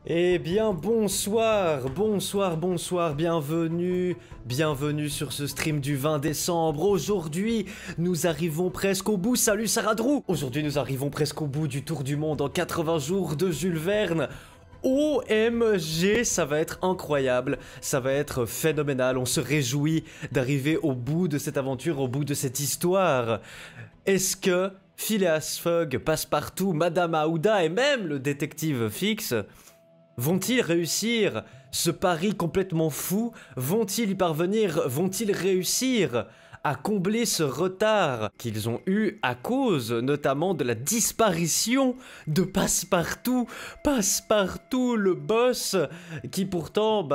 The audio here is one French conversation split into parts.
Eh bien bonsoir, bienvenue sur ce stream du 20 décembre. Aujourd'hui, nous arrivons presque au bout, salut Saradrou. Aujourd'hui, nous arrivons presque au bout du tour du monde en 80 jours de Jules Verne. OMG, ça va être incroyable, ça va être phénoménal, on se réjouit d'arriver au bout de cette aventure, au bout de cette histoire. Est-ce que Phileas Fogg, Passepartout, Madame Aouda et même le détective Fix vont-ils réussir ce pari complètement fou? Vont-ils y parvenir? Vont-ils réussir à combler ce retard qu'ils ont eu à cause notamment de la disparition de Passepartout? Passepartout, le boss, qui pourtant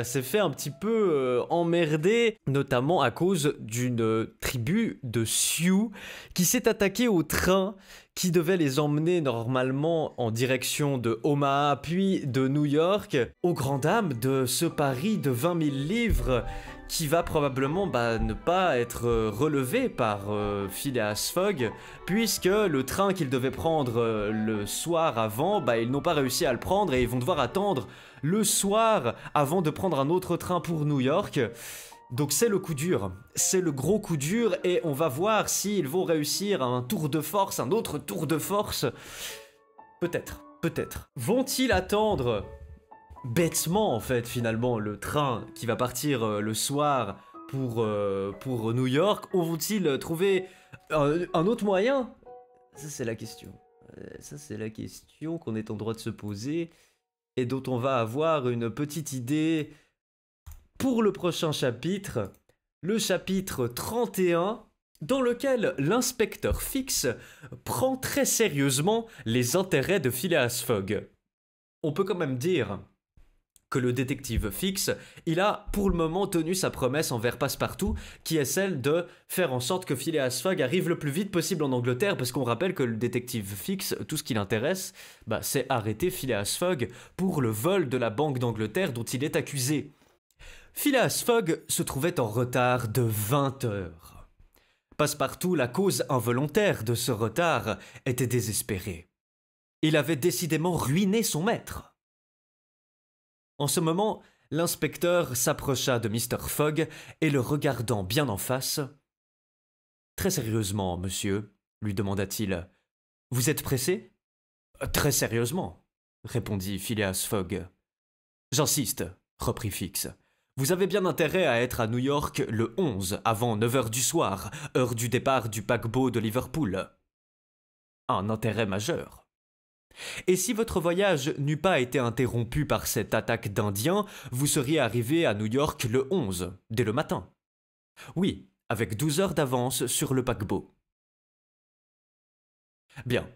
s'est fait un petit peu emmerder, notamment à cause d'une tribu de Sioux qui s'est attaquée au train qui devait les emmener normalement en direction de Omaha puis de New York, aux grandes dames de ce pari de 20 000 livres qui va probablement ne pas être relevé par Phileas Fogg, puisque le train qu'ils devaient prendre le soir avant, ils n'ont pas réussi à le prendre et ils vont devoir attendre le soir avant de prendre un autre train pour New York. Donc c'est le coup dur, c'est le gros coup dur et on va voir s'ils vont réussir un tour de force, un autre tour de force. Peut-être, peut-être. Vont-ils attendre bêtement en fait finalement le train qui va partir le soir pour New York, ou vont-ils trouver un autre moyen? Ça c'est la question. Ça c'est la question qu'on est en droit de se poser et dont on va avoir une petite idée pour le prochain chapitre, le chapitre 31, dans lequel l'inspecteur Fix prend très sérieusement les intérêts de Phileas Fogg. On peut quand même dire que le détective Fix, il a pour le moment tenu sa promesse envers Passepartout, qui est celle de faire en sorte que Phileas Fogg arrive le plus vite possible en Angleterre, parce qu'on rappelle que le détective Fix, tout ce qui l'intéresse, c'est arrêter Phileas Fogg pour le vol de la Banque d'Angleterre dont il est accusé. Phileas Fogg se trouvait en retard de 20 heures. Passepartout, la cause involontaire de ce retard, était désespéré. Il avait décidément ruiné son maître. En ce moment, l'inspecteur s'approcha de Mr. Fogg et le regardant bien en face. « Très sérieusement, monsieur, lui demanda-t-il, vous êtes pressé ?»« Très sérieusement, répondit Phileas Fogg. J'insiste, reprit Fix. Vous avez bien intérêt à être à New York le 11 avant 9 heures du soir, heure du départ du paquebot de Liverpool. Un intérêt majeur. Et si votre voyage n'eût pas été interrompu par cette attaque d'Indiens, vous seriez arrivé à New York le 11, dès le matin. Oui, avec 12 heures d'avance sur le paquebot. Bien.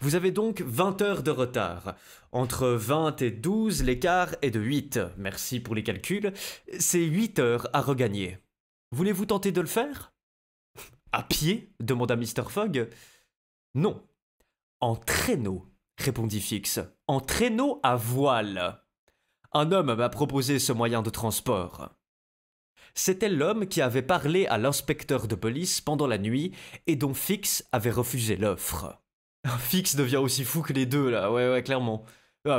Vous avez donc 20 heures de retard. Entre 20 et 12, l'écart est de 8. Merci pour les calculs. C'est 8 heures à regagner. Voulez-vous tenter de le faire? À pied? Demanda Mr. Fogg. Non. En traîneau, répondit Fix. En traîneau à voile. Un homme m'a proposé ce moyen de transport. C'était l'homme qui avait parlé à l'inspecteur de police pendant la nuit et dont Fix avait refusé l'offre. Fix devient aussi fou que les deux là, ouais clairement.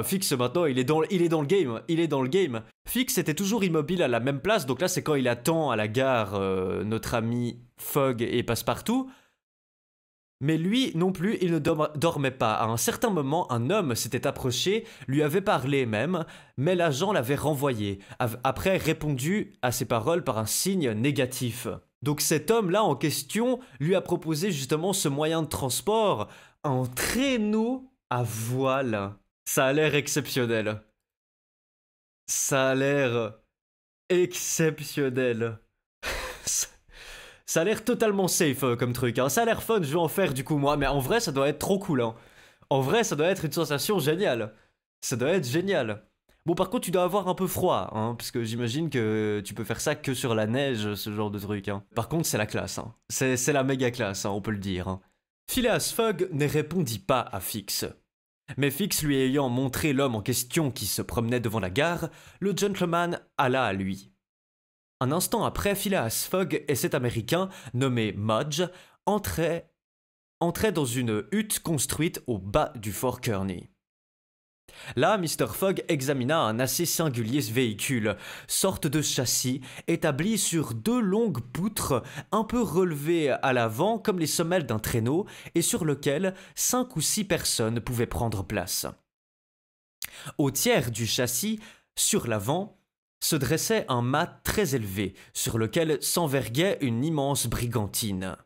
Fix maintenant il est dans le game. Fix était toujours immobile à la même place, donc là c'est quand il attend à la gare notre ami Fogg et Passepartout. Mais lui non plus, il ne dormait pas. À un certain moment, un homme s'était approché, lui avait parlé même, mais l'agent l'avait renvoyé, après répondu à ses paroles par un signe négatif. Donc cet homme-là en question lui a proposé justement ce moyen de transport, un traîneau à voile. Ça a l'air exceptionnel. Ça a l'air exceptionnel. Ça a l'air totalement safe comme truc, hein. Ça a l'air fun, je vais en faire du coup moi, mais en vrai ça doit être trop cool, hein. En vrai ça doit être une sensation géniale. Ça doit être génial. Bon par contre tu dois avoir un peu froid, hein, parce que j'imagine que tu peux faire ça que sur la neige, ce genre de truc, hein. Par contre c'est la classe, hein. C'est la méga classe, hein, on peut le dire, hein. Phileas Fogg ne répondit pas à Fix. Mais Fix lui ayant montré l'homme en question qui se promenait devant la gare, le gentleman alla à lui. Un instant après, Phileas Fogg et cet Américain, nommé Mudge, entraient dans une hutte construite au bas du fort Kearney. Là, Mr. Fogg examina un assez singulier véhicule, sorte de châssis établi sur deux longues poutres un peu relevées à l'avant comme les semelles d'un traîneau et sur lequel 5 ou 6 personnes pouvaient prendre place. Au tiers du châssis, sur l'avant, se dressait un mât très élevé sur lequel s'enverguait une immense brigantine.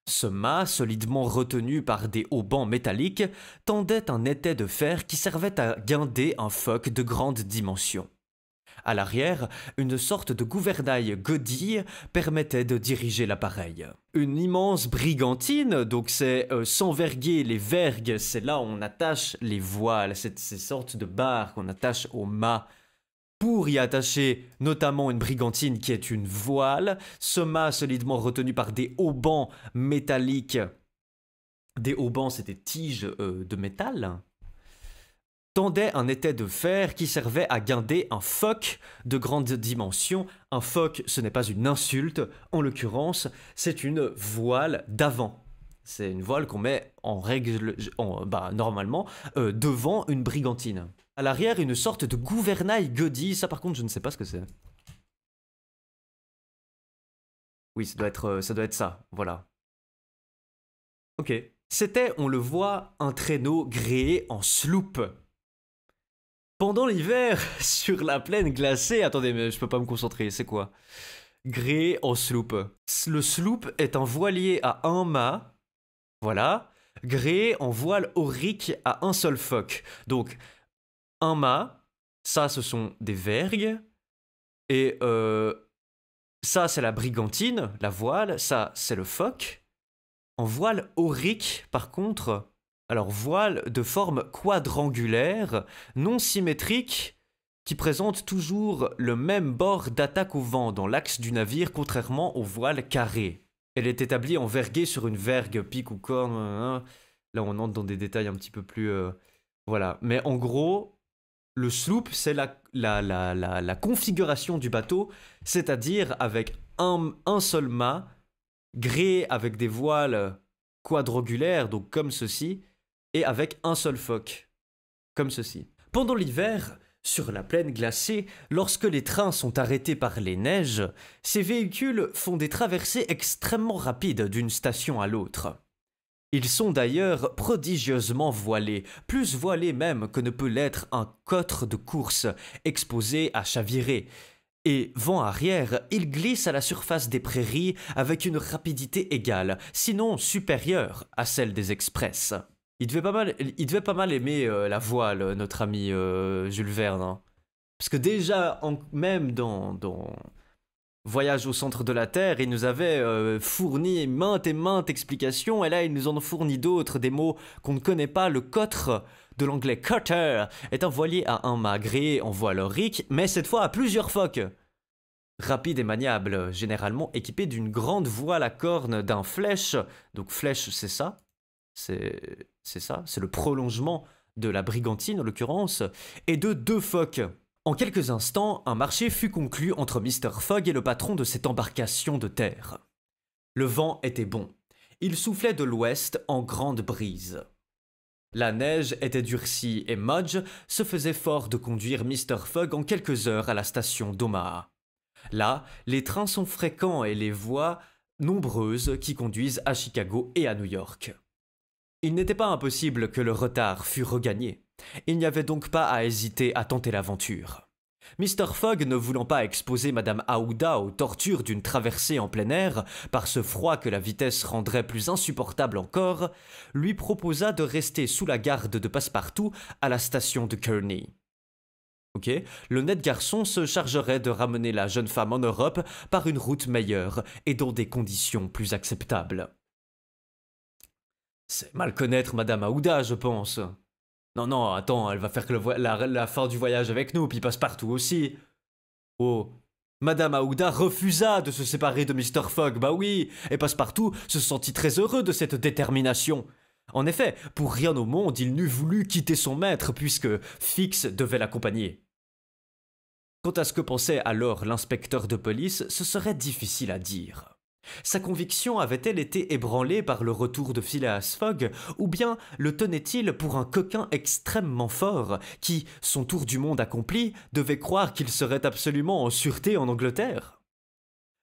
Ce mât, solidement retenu par des haubans métalliques, tendait un étai de fer qui servait à guinder un foc de grande dimension. À l'arrière, une sorte de gouvernail godille permettait de diriger l'appareil. Une immense brigantine, donc c'est s'enverguer, les vergues, c'est là où on attache les voiles, ces sortes de barres qu'on attache au mât pour y attacher notamment une brigantine qui est une voile, ce mât solidement retenu par des haubans métalliques. Des haubans, c'est des tiges de métal. Tendait un étai de fer qui servait à guinder un foc de grande dimension. Un foc, ce n'est pas une insulte, en l'occurrence, c'est une voile d'avant. C'est une voile qu'on met normalement devant une brigantine. À l'arrière, une sorte de gouvernail godille. Ça, par contre, je ne sais pas ce que c'est. Oui, ça doit être ça. Voilà. Ok. C'était, on le voit, un traîneau gréé en sloop. Pendant l'hiver, sur la plaine glacée... Attendez, mais je peux pas me concentrer, c'est quoi? Gréé en sloop. Le sloop est un voilier à un mât. Voilà. Gréé en voile aurique à un seul foc. Donc... un mât, ça ce sont des vergues, et ça c'est la brigantine, la voile, ça c'est le foc. En voile aurique, par contre, alors voile de forme quadrangulaire, non symétrique, qui présente toujours le même bord d'attaque au vent dans l'axe du navire, contrairement aux voiles carrées. Elle est établie en verguée sur une vergue, pique ou corne. Là on entre dans des détails un petit peu plus... voilà, mais en gros... le sloop, c'est la configuration du bateau, c'est-à-dire avec un seul mât, gréé avec des voiles quadrangulaires, donc comme ceci, et avec un seul foc, comme ceci. Pendant l'hiver, sur la plaine glacée, lorsque les trains sont arrêtés par les neiges, ces véhicules font des traversées extrêmement rapides d'une station à l'autre. Ils sont d'ailleurs prodigieusement voilés, plus voilés même que ne peut l'être un cotre de course exposé à chavirer. Et vent arrière, ils glissent à la surface des prairies avec une rapidité égale, sinon supérieure à celle des express. Il devait pas mal aimer la voile, notre ami Jules Verne. Hein. Parce que déjà, même dans Voyage au centre de la Terre, il nous avait fourni maintes et maintes explications, et là il nous en fournit d'autres, des mots qu'on ne connaît pas. Le cotre, de l'anglais cutter, est un voilier à un mât gréé en voile aurique, mais cette fois à plusieurs focs. Rapide et maniable, généralement équipé d'une grande voile à cornes d'un flèche. Donc flèche, c'est ça. C'est ça, c'est le prolongement de la brigantine en l'occurrence, et de 2 phoques. En quelques instants, un marché fut conclu entre Mr. Fogg et le patron de cette embarcation de terre. Le vent était bon. Il soufflait de l'ouest en grande brise. La neige était durcie et Mudge se faisait fort de conduire Mr. Fogg en quelques heures à la station d'Omaha. Là, les trains sont fréquents et les voies nombreuses qui conduisent à Chicago et à New York. Il n'était pas impossible que le retard fût regagné. Il n'y avait donc pas à hésiter à tenter l'aventure. Mr. Fogg, ne voulant pas exposer Madame Aouda aux tortures d'une traversée en plein air, par ce froid que la vitesse rendrait plus insupportable encore, lui proposa de rester sous la garde de Passepartout à la station de Kearney. Le net garçon se chargerait de ramener la jeune femme en Europe par une route meilleure et dans des conditions plus acceptables. C'est mal connaître Madame Aouda, je pense. Non, attends, elle va faire que la fin du voyage avec nous, puis Passepartout aussi. Oh, Madame Aouda refusa de se séparer de Mr. Fogg, bah oui, et Passepartout se sentit très heureux de cette détermination. En effet, pour rien au monde, il n'eût voulu quitter son maître, puisque Fix devait l'accompagner. Quant à ce que pensait alors l'inspecteur de police, ce serait difficile à dire. Sa conviction avait-elle été ébranlée par le retour de Phileas Fogg, ou bien le tenait-il pour un coquin extrêmement fort, qui, son tour du monde accompli, devait croire qu'il serait absolument en sûreté en Angleterre?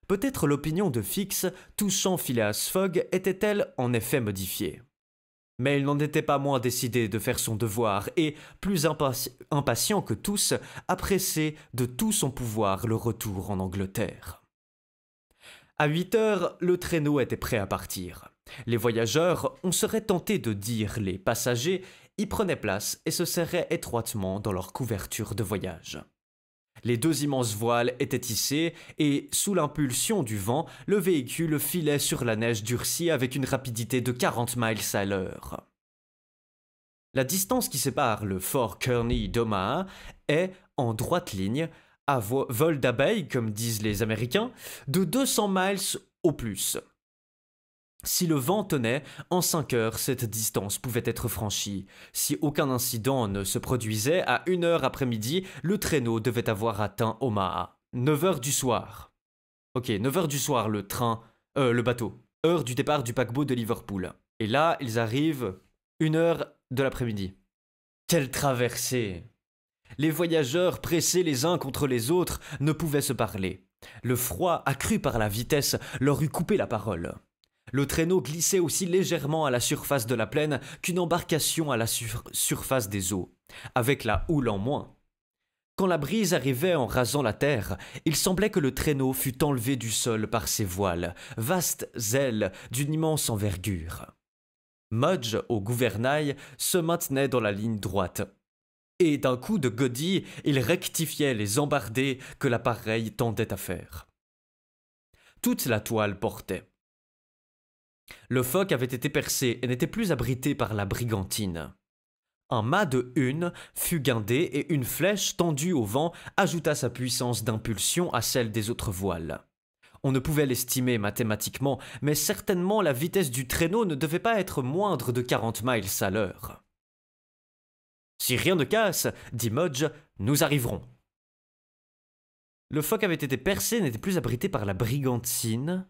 Peut-être l'opinion de Fix touchant Phileas Fogg était-elle en effet modifiée. Mais il n'en était pas moins décidé de faire son devoir et, plus impatient que tous, à presser de tout son pouvoir le retour en Angleterre. À 8 heures, le traîneau était prêt à partir. Les voyageurs, on serait tenté de dire les passagers, y prenaient place et se serraient étroitement dans leur couverture de voyage. Les deux immenses voiles étaient hissées et, sous l'impulsion du vent, le véhicule filait sur la neige durcie avec une rapidité de 40 miles à l'heure. La distance qui sépare le fort Kearney d'Omaha est, en droite ligne, à vol d'abeille, comme disent les Américains, de 200 miles au plus. Si le vent tenait, en 5 heures, cette distance pouvait être franchie. Si aucun incident ne se produisait, à 1 heure après-midi, le traîneau devait avoir atteint Omaha. 9 heures du soir. Ok, 9 heures du soir, le bateau. Heure du départ du paquebot de Liverpool. Et là, ils arrivent 1 heure de l'après-midi. Quelle traversée! Les voyageurs, pressés les uns contre les autres, ne pouvaient se parler. Le froid, accru par la vitesse, leur eût coupé la parole. Le traîneau glissait aussi légèrement à la surface de la plaine qu'une embarcation à la surface des eaux, avec la houle en moins. Quand la brise arrivait en rasant la terre, il semblait que le traîneau fût enlevé du sol par ses voiles, vastes ailes d'une immense envergure. Mudge, au gouvernail, se maintenait dans la ligne droite. Et d'un coup de godille, il rectifiait les embardées que l'appareil tendait à faire. Toute la toile portait. Le foc avait été percé et n'était plus abrité par la brigantine. Un mât de hune fut guindé et une flèche tendue au vent ajouta sa puissance d'impulsion à celle des autres voiles. On ne pouvait l'estimer mathématiquement, mais certainement la vitesse du traîneau ne devait pas être moindre de 40 miles à l'heure. « Si rien ne casse, dit Mudge, nous arriverons. » Le foc avait été percé et n'était plus abrité par la brigantine.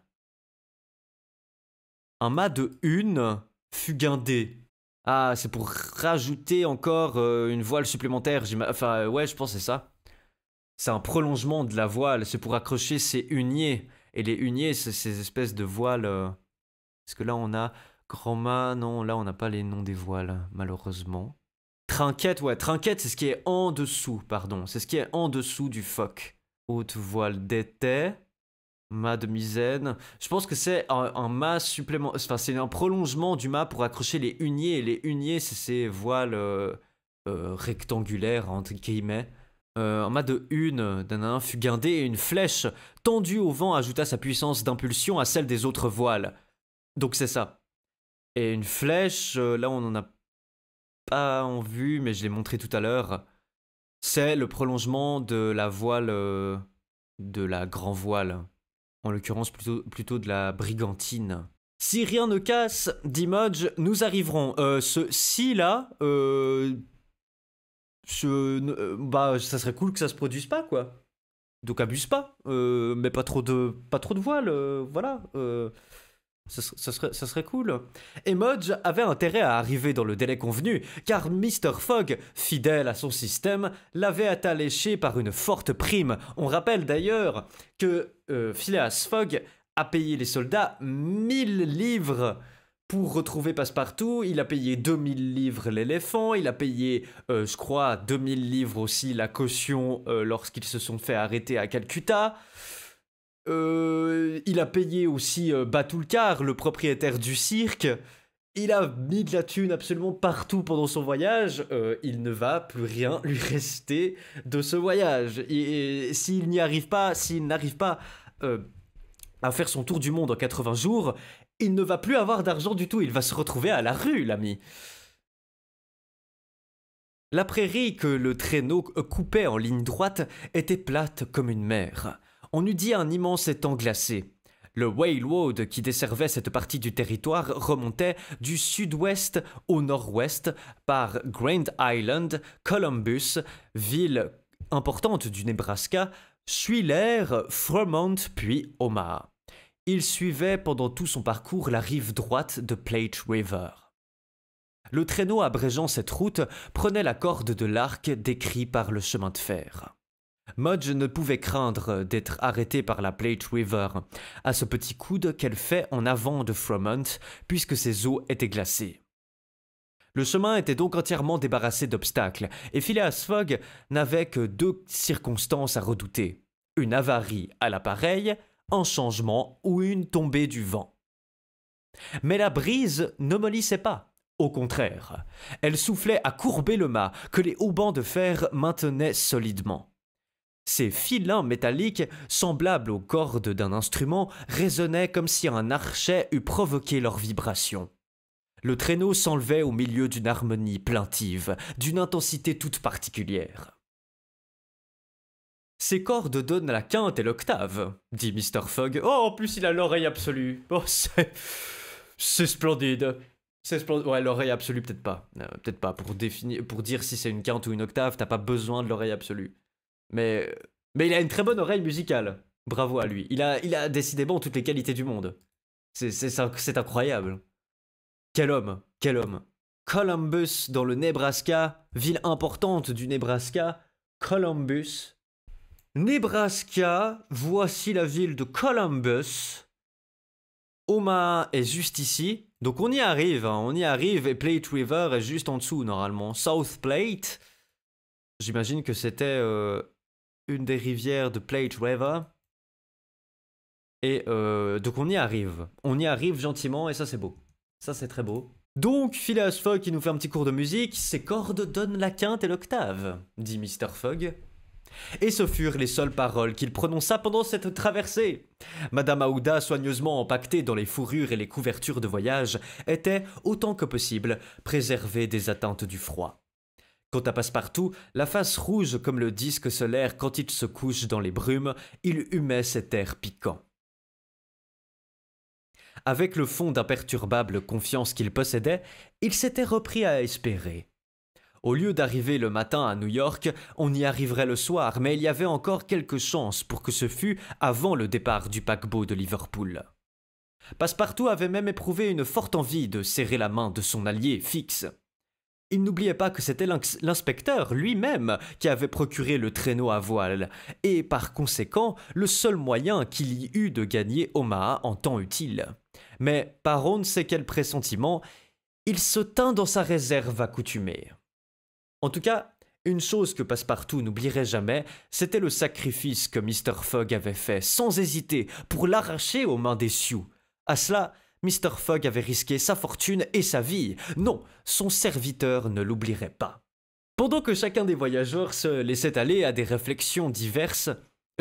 Un mât de hune fut guindé. Ah, c'est pour rajouter encore une voile supplémentaire. Enfin, ouais, je pense que c'est ça. C'est un prolongement de la voile. C'est pour accrocher ces huniers. Et les huniers, c'est ces espèces de voiles. Parce que là, on a grand mât. Non, là, on n'a pas les noms des voiles, malheureusement. Trinquette, ouais, trinquette, c'est ce qui est en dessous, pardon. C'est ce qui est en dessous du foc. Haute voile d'étai. Mât de misaine. Je pense que c'est un mât supplémentaire. Enfin, c'est un prolongement du mât pour accrocher les huniers. Et les huniers, c'est ces voiles rectangulaires, entre guillemets. Un mât de hune d'un fut guindé et une flèche tendue au vent ajouta sa puissance d'impulsion à celle des autres voiles. Donc c'est ça. Et une flèche, là on n'en a pas en vue, mais je l'ai montré tout à l'heure. C'est le prolongement de la voile, de la grand voile. En l'occurrence plutôt de la brigantine. Si rien ne casse, dit Mudge, nous arriverons. Si-là, ça serait cool que ça se produise pas, quoi. Donc abuse pas, mais pas trop de voile, voilà. Ça serait cool. Et Mudge avait intérêt à arriver dans le délai convenu, car Mr. Fogg, fidèle à son système, l'avait attaléché par une forte prime. On rappelle d'ailleurs que Phileas Fogg a payé les soldats 1000 livres pour retrouver Passepartout. Il a payé 2000 livres l'éléphant, il a payé, je crois, 2000 livres aussi la caution lorsqu'ils se sont fait arrêter à Calcutta. Il a payé aussi Batulcar, le propriétaire du cirque. Il a mis de la thune absolument partout pendant son voyage. Il ne va plus rien lui rester de ce voyage. Et s'il n'arrive pas à faire son tour du monde en 80 jours, il ne va plus avoir d'argent du tout. Il va se retrouver à la rue, l'ami. La prairie que le traîneau coupait en ligne droite était plate comme une mer. On eût dit un immense étang glacé. Le Whale Road qui desservait cette partie du territoire remontait du sud-ouest au nord-ouest par Grand Island, Columbus, ville importante du Nebraska, Schuyler, Fremont puis Omaha. Il suivait pendant tout son parcours la rive droite de Plate River. Le traîneau abrégeant cette route prenait la corde de l'arc décrit par le chemin de fer. Mudge ne pouvait craindre d'être arrêté par la Plate River, à ce petit coude qu'elle fait en avant de Fremont, puisque ses eaux étaient glacées. Le chemin était donc entièrement débarrassé d'obstacles, et Phileas Fogg n'avait que 2 circonstances à redouter: une avarie à l'appareil, un changement ou une tombée du vent. Mais la brise ne mollissait pas. Au contraire, elle soufflait à courber le mât que les haubans de fer maintenaient solidement. Ces filins métalliques, semblables aux cordes d'un instrument, résonnaient comme si un archet eût provoqué leur vibration. Le traîneau s'enlevait au milieu d'une harmonie plaintive, d'une intensité toute particulière. « Ces cordes donnent la quinte et l'octave, » dit Mr. Fogg. « Oh, en plus il a l'oreille absolue. Oh, c'est splendide. » Ouais, l'oreille absolue, peut-être pas. Peut-être pas. Pour dire si c'est une quinte ou une octave, t'as pas besoin de l'oreille absolue. Mais il a une très bonne oreille musicale. Bravo à lui. Il a décidément toutes les qualités du monde. C'est incroyable. Quel homme, quel homme. Columbus, dans le Nebraska, ville importante du Nebraska. Columbus. Nebraska, voici la ville de Columbus. Omaha est juste ici. Donc on y arrive, et Plate River est juste en dessous normalement. South Plate, j'imagine que c'était une des rivières de Plate River. Et donc on y arrive gentiment et ça c'est beau. Ça c'est très beau. Donc Phileas Fogg qui nous fait un petit cours de musique, ces cordes donnent la quinte et l'octave, dit Mr. Fogg. Et ce furent les seules paroles qu'il prononça pendant cette traversée. Madame Aouda, soigneusement empaquetée dans les fourrures et les couvertures de voyage, était, autant que possible, préservée des atteintes du froid. Quant à Passepartout, la face rouge comme le disque solaire quand il se couche dans les brumes, il humait cet air piquant. Avec le fond d'imperturbable confiance qu'il possédait, il s'était repris à espérer. Au lieu d'arriver le matin à New York, on y arriverait le soir, mais il y avait encore quelques chances pour que ce fût avant le départ du paquebot de Liverpool. Passepartout avait même éprouvé une forte envie de serrer la main de son allié Fix. Il n'oubliait pas que c'était l'inspecteur lui-même qui avait procuré le traîneau à voile, et par conséquent le seul moyen qu'il y eût de gagner Omaha en temps utile. Mais par on ne sait quel pressentiment, il se tint dans sa réserve accoutumée. En tout cas, une chose que Passepartout n'oublierait jamais, c'était le sacrifice que Mr. Fogg avait fait, sans hésiter, pour l'arracher aux mains des Sioux. À cela, Mr. Fogg avait risqué sa fortune et sa vie. Non, son serviteur ne l'oublierait pas. Pendant que chacun des voyageurs se laissait aller à des réflexions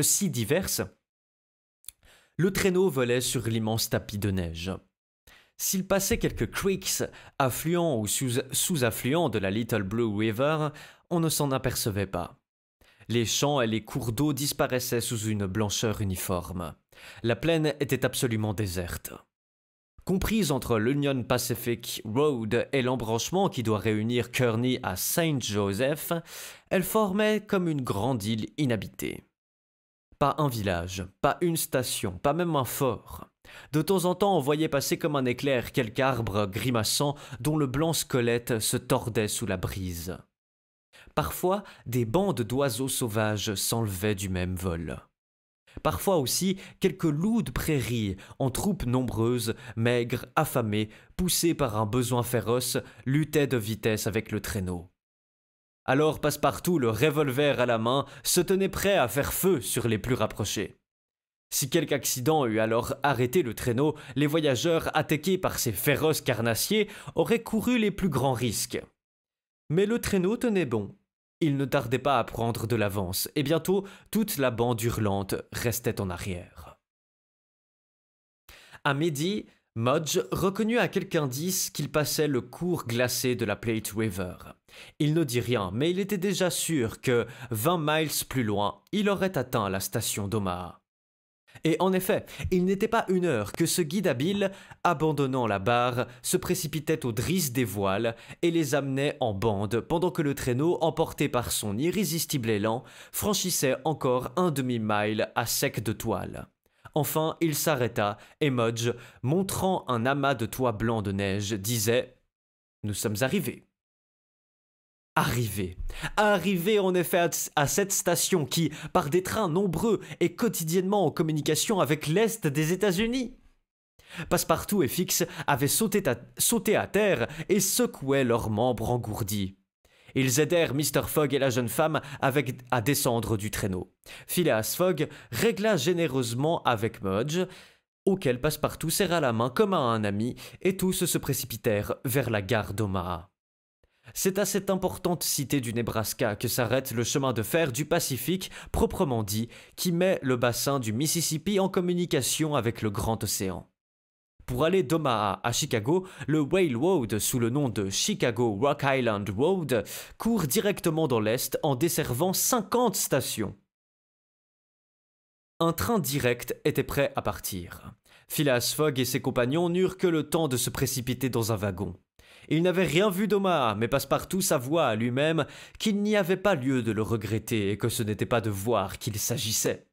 si diverses, le traîneau volait sur l'immense tapis de neige. S'il passait quelques creeks, affluents ou sous-affluents de la Little Blue River, on ne s'en apercevait pas. Les champs et les cours d'eau disparaissaient sous une blancheur uniforme. La plaine était absolument déserte. Comprise entre l'Union Pacific Road et l'embranchement qui doit réunir Kearney à Saint Joseph, elle formait comme une grande île inhabitée. Pas un village, pas une station, pas même un fort. De temps en temps, on voyait passer comme un éclair quelque arbre grimaçant dont le blanc squelette se tordait sous la brise. Parfois, des bandes d'oiseaux sauvages s'enlevaient du même vol. Parfois aussi, quelques loups de prairie, en troupes nombreuses, maigres, affamés, poussés par un besoin féroce, luttaient de vitesse avec le traîneau. Alors Passepartout, le revolver à la main, se tenait prêt à faire feu sur les plus rapprochés. Si quelque accident eût alors arrêté le traîneau, les voyageurs, attaqués par ces féroces carnassiers, auraient couru les plus grands risques. Mais le traîneau tenait bon. Il ne tardait pas à prendre de l'avance, et bientôt toute la bande hurlante restait en arrière. À midi, Mudge reconnut à quelque indice qu'il passait le cours glacé de la Plate River. Il ne dit rien, mais il était déjà sûr que, 20 miles plus loin, il aurait atteint la station d'Omaha. Et en effet, il n'était pas une heure que ce guide habile, abandonnant la barre, se précipitait aux drisses des voiles et les amenait en bande pendant que le traîneau, emporté par son irrésistible élan, franchissait encore un demi-mile à sec de toile. Enfin, il s'arrêta et Mudge, montrant un amas de toits blancs de neige, disait « Nous sommes arrivés ». Arrivés en effet à cette station qui, par des trains nombreux, est quotidiennement en communication avec l'Est des États-Unis. Passepartout et Fix avaient sauté à terre et secouaient leurs membres engourdis. Ils aidèrent Mr. Fogg et la jeune femme à descendre du traîneau. Phileas Fogg régla généreusement avec Mudge, auquel Passepartout serra la main comme à un ami, et tous se précipitèrent vers la gare d'Omaha. C'est à cette importante cité du Nebraska que s'arrête le chemin de fer du Pacifique, proprement dit, qui met le bassin du Mississippi en communication avec le grand océan. Pour aller d'Omaha à Chicago, le Railroad, sous le nom de Chicago Rock Island Road, court directement dans l'Est en desservant 50 stations. Un train direct était prêt à partir. Phileas Fogg et ses compagnons n'eurent que le temps de se précipiter dans un wagon. Ils n'avaient rien vu d'Omaha, mais Passepartout s'avoua à lui-même qu'il n'y avait pas lieu de le regretter et que ce n'était pas de voir qu'il s'agissait.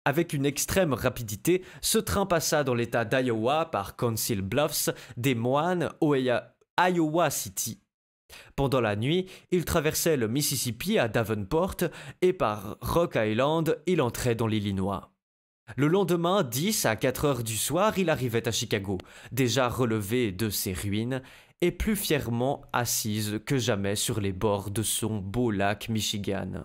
Avec une extrême rapidité, ce train passa dans l'état d'Iowa par Council Bluffs, Des Moines, Iowa City. Pendant la nuit, il traversait le Mississippi à Davenport et par Rock Island, il entrait dans l'Illinois. Le lendemain, 10 à 4 heures du soir, il arrivait à Chicago, déjà relevé de ses ruines et plus fièrement assise que jamais sur les bords de son beau lac Michigan.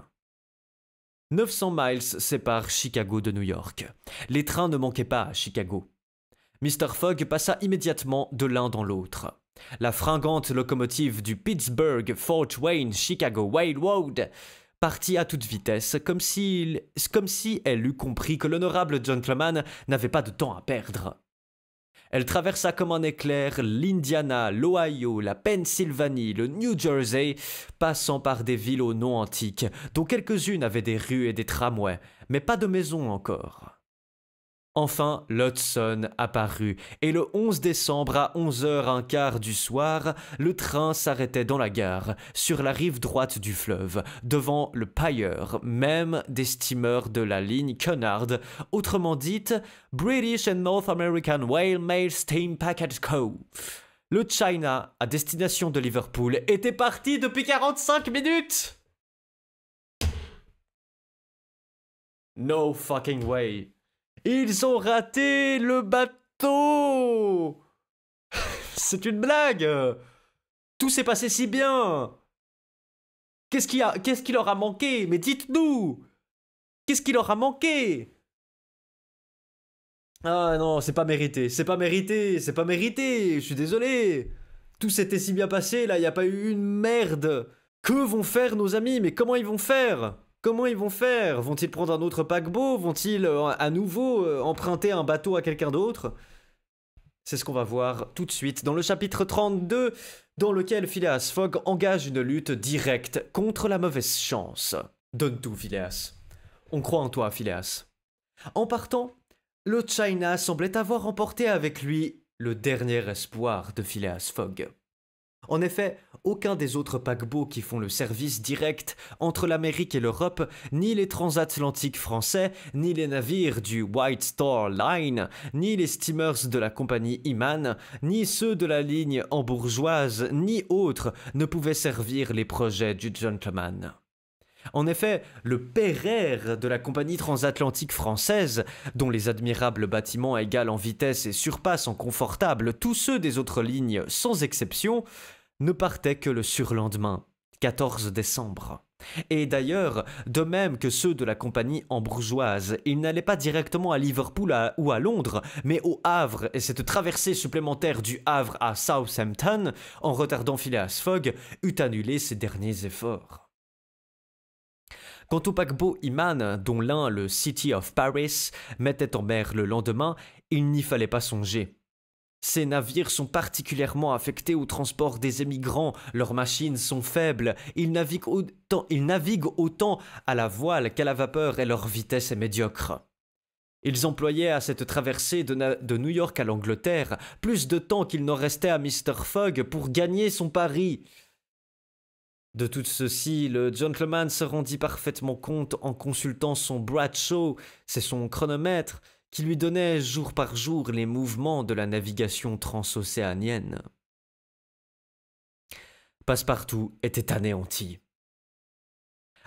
900 miles séparent Chicago de New York. Les trains ne manquaient pas à Chicago. Mr. Fogg passa immédiatement de l'un dans l'autre. La fringante locomotive du Pittsburgh-Fort Wayne Chicago Railroad partit à toute vitesse, comme si elle eût compris que l'honorable gentleman n'avait pas de temps à perdre. Elle traversa comme un éclair l'Indiana, l'Ohio, la Pennsylvanie, le New Jersey, passant par des villes aux noms antiques, dont quelques-unes avaient des rues et des tramways, mais pas de maisons encore. Enfin, l'Hudson apparut, et le 11 décembre à 11h15 du soir, le train s'arrêtait dans la gare, sur la rive droite du fleuve, devant le payeur, même des steamers de la ligne Cunard, autrement dite British and North American Whale Mail Steam Packet Co. Le China, à destination de Liverpool, était parti depuis 45 minutes! No fucking way. Ils ont raté le bateau! C'est une blague! Tout s'est passé si bien! Qu'est-ce qui leur a manqué? Mais dites-nous! Qu'est-ce qui leur a manqué? Ah non, c'est pas mérité, je suis désolé! Tout s'était si bien passé, là, y a pas eu une merde! Que vont faire nos amis? Mais comment ils vont faire? Comment ils vont faire? Vont-ils prendre un autre paquebot? Vont-ils à nouveau emprunter un bateau à quelqu'un d'autre? C'est ce qu'on va voir tout de suite dans le chapitre 32, dans lequel Phileas Fogg engage une lutte directe contre la mauvaise chance. Donne tout, Phileas. On croit en toi, Phileas. En partant, le China semblait avoir emporté avec lui le dernier espoir de Phileas Fogg. En effet, aucun des autres paquebots qui font le service direct entre l'Amérique et l'Europe, ni les transatlantiques français, ni les navires du White Star Line, ni les steamers de la compagnie Iman, ni ceux de la ligne hambourgeoise, ni autres ne pouvaient servir les projets du gentleman. En effet, le Pereire de la compagnie transatlantique française, dont les admirables bâtiments égalent en vitesse et surpassent en confortable tous ceux des autres lignes sans exception, ne partait que le surlendemain, 14 décembre. Et d'ailleurs, de même que ceux de la compagnie hambourgeoise, ils n'allaient pas directement à Liverpool ou à Londres, mais au Havre, et cette traversée supplémentaire du Havre à Southampton, en retardant Phileas Fogg, eût annulé ses derniers efforts. Quant au paquebot Iman, dont l'un, le City of Paris, mettait en mer le lendemain, il n'y fallait pas songer. Ces navires sont particulièrement affectés au transport des émigrants, leurs machines sont faibles, ils naviguent autant à la voile qu'à la vapeur et leur vitesse est médiocre. Ils employaient à cette traversée de New York à l'Angleterre plus de temps qu'il n'en restait à Mr. Fogg pour gagner son pari. De tout ceci, le gentleman se rendit parfaitement compte en consultant son Bradshaw, c'est son chronomètre, qui lui donnait jour par jour les mouvements de la navigation transocéanienne. Passepartout était anéanti.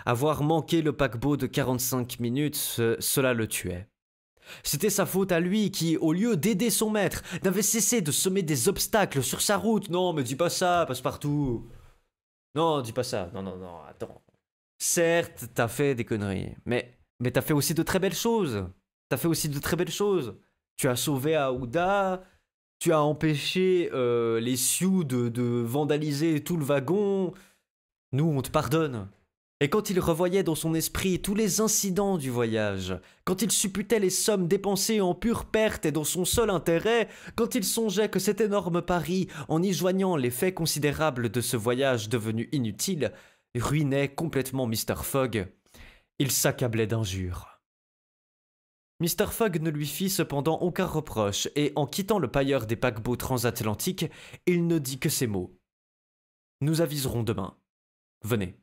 Avoir manqué le paquebot de 45 minutes, cela le tuait. C'était sa faute à lui qui, au lieu d'aider son maître, n'avait cessé de semer des obstacles sur sa route. Non, mais dis pas ça, Passepartout. Non, dis pas ça. Non, non, non, attends. Certes, t'as fait des conneries, mais t'as fait aussi de très belles choses. T'as fait aussi de très belles choses. Tu as sauvé Aouda, tu as empêché les Sioux de vandaliser tout le wagon. Nous, on te pardonne. Et quand il revoyait dans son esprit tous les incidents du voyage, quand il supputait les sommes dépensées en pure perte et dans son seul intérêt, quand il songeait que cet énorme pari, en y joignant les faits considérables de ce voyage devenu inutile, ruinait complètement Mr. Fogg, il s'accablait d'injures. Mr. Fogg ne lui fit cependant aucun reproche, et en quittant le payeur des paquebots transatlantiques, il ne dit que ces mots. « Nous aviserons demain. Venez. »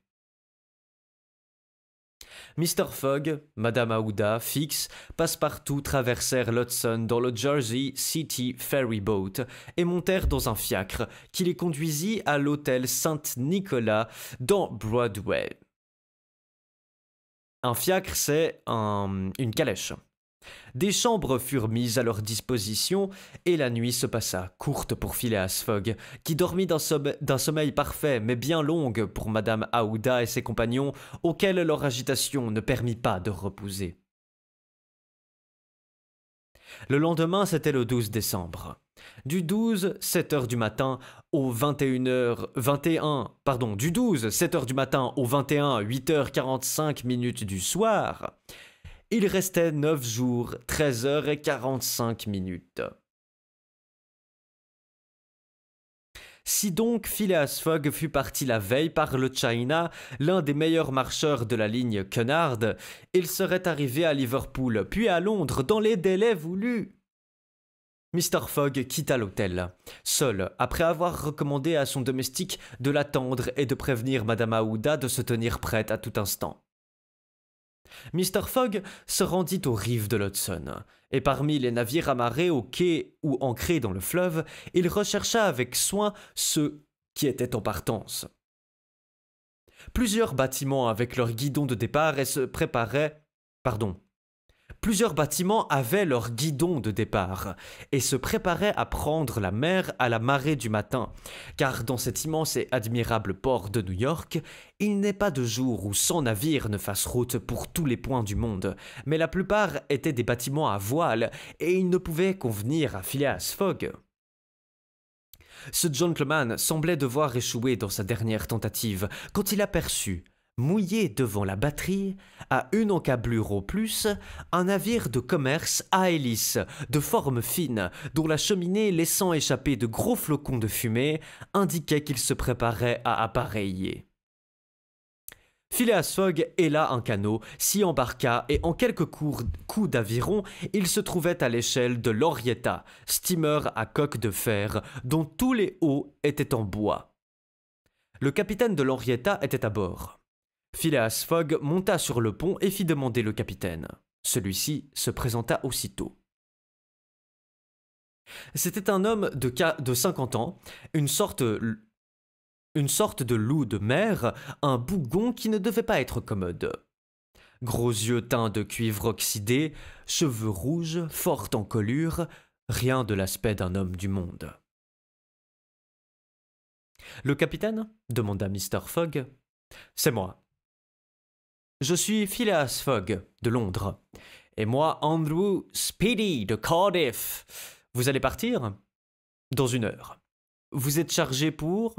Mr. Fogg, Madame Aouda, Fix, Passepartout traversèrent l'Hudson dans le Jersey City Ferry Boat et montèrent dans un fiacre qui les conduisit à l'hôtel Saint-Nicolas dans Broadway. Un fiacre, c'est une calèche. Des chambres furent mises à leur disposition et la nuit se passa, courte pour Phileas Fogg, qui dormit d'un sommeil parfait mais bien longue pour Madame Aouda et ses compagnons, auxquels leur agitation ne permit pas de reposer. Le lendemain, c'était le 12 décembre. Du 12, 7 heures du matin au 7 heures du matin au 21, 8h45 minutes du soir, il restait 9 jours, 13 heures et 45 minutes. Si donc Phileas Fogg fut parti la veille par le China, l'un des meilleurs marcheurs de la ligne Cunard, il serait arrivé à Liverpool, puis à Londres, dans les délais voulus. Mr. Fogg quitta l'hôtel, seul, après avoir recommandé à son domestique de l'attendre et de prévenir Madame Aouda de se tenir prête à tout instant. Mr. Fogg se rendit aux rives de l'Hudson, et parmi les navires amarrés au quai ou ancrés dans le fleuve, il rechercha avec soin ceux qui étaient en partance. Plusieurs bâtiments avaient leur guidon de départ et se préparaient à prendre la mer à la marée du matin, car dans cet immense et admirable port de New York, il n'est pas de jour où 100 navires ne fassent route pour tous les points du monde, mais la plupart étaient des bâtiments à voile, et ils ne pouvaient convenir à Phileas Fogg. Ce gentleman semblait devoir échouer dans sa dernière tentative, quand il aperçut, mouillé devant la batterie, à une encablure au plus, un navire de commerce à hélice, de forme fine, dont la cheminée laissant échapper de gros flocons de fumée, indiquait qu'il se préparait à appareiller. Phileas Fogg héla un canot, s'y embarqua et en quelques coups d'aviron, il se trouvait à l'échelle de l'Henrietta, steamer à coque de fer, dont tous les hauts étaient en bois. Le capitaine de l'Henrietta était à bord. Phileas Fogg monta sur le pont et fit demander le capitaine. Celui-ci se présenta aussitôt. C'était un homme de 50 ans, une sorte de loup de mer, un bougon qui ne devait pas être commode. Gros yeux teints de cuivre oxydé, cheveux rouges, fort encolure, rien de l'aspect d'un homme du monde. « Le capitaine » demanda Mr. Fogg. « C'est moi. Je suis Phileas Fogg, de Londres. Et moi, Andrew Speedy, de Cardiff. Vous allez partir ? Dans 1 heure. Vous êtes chargé pour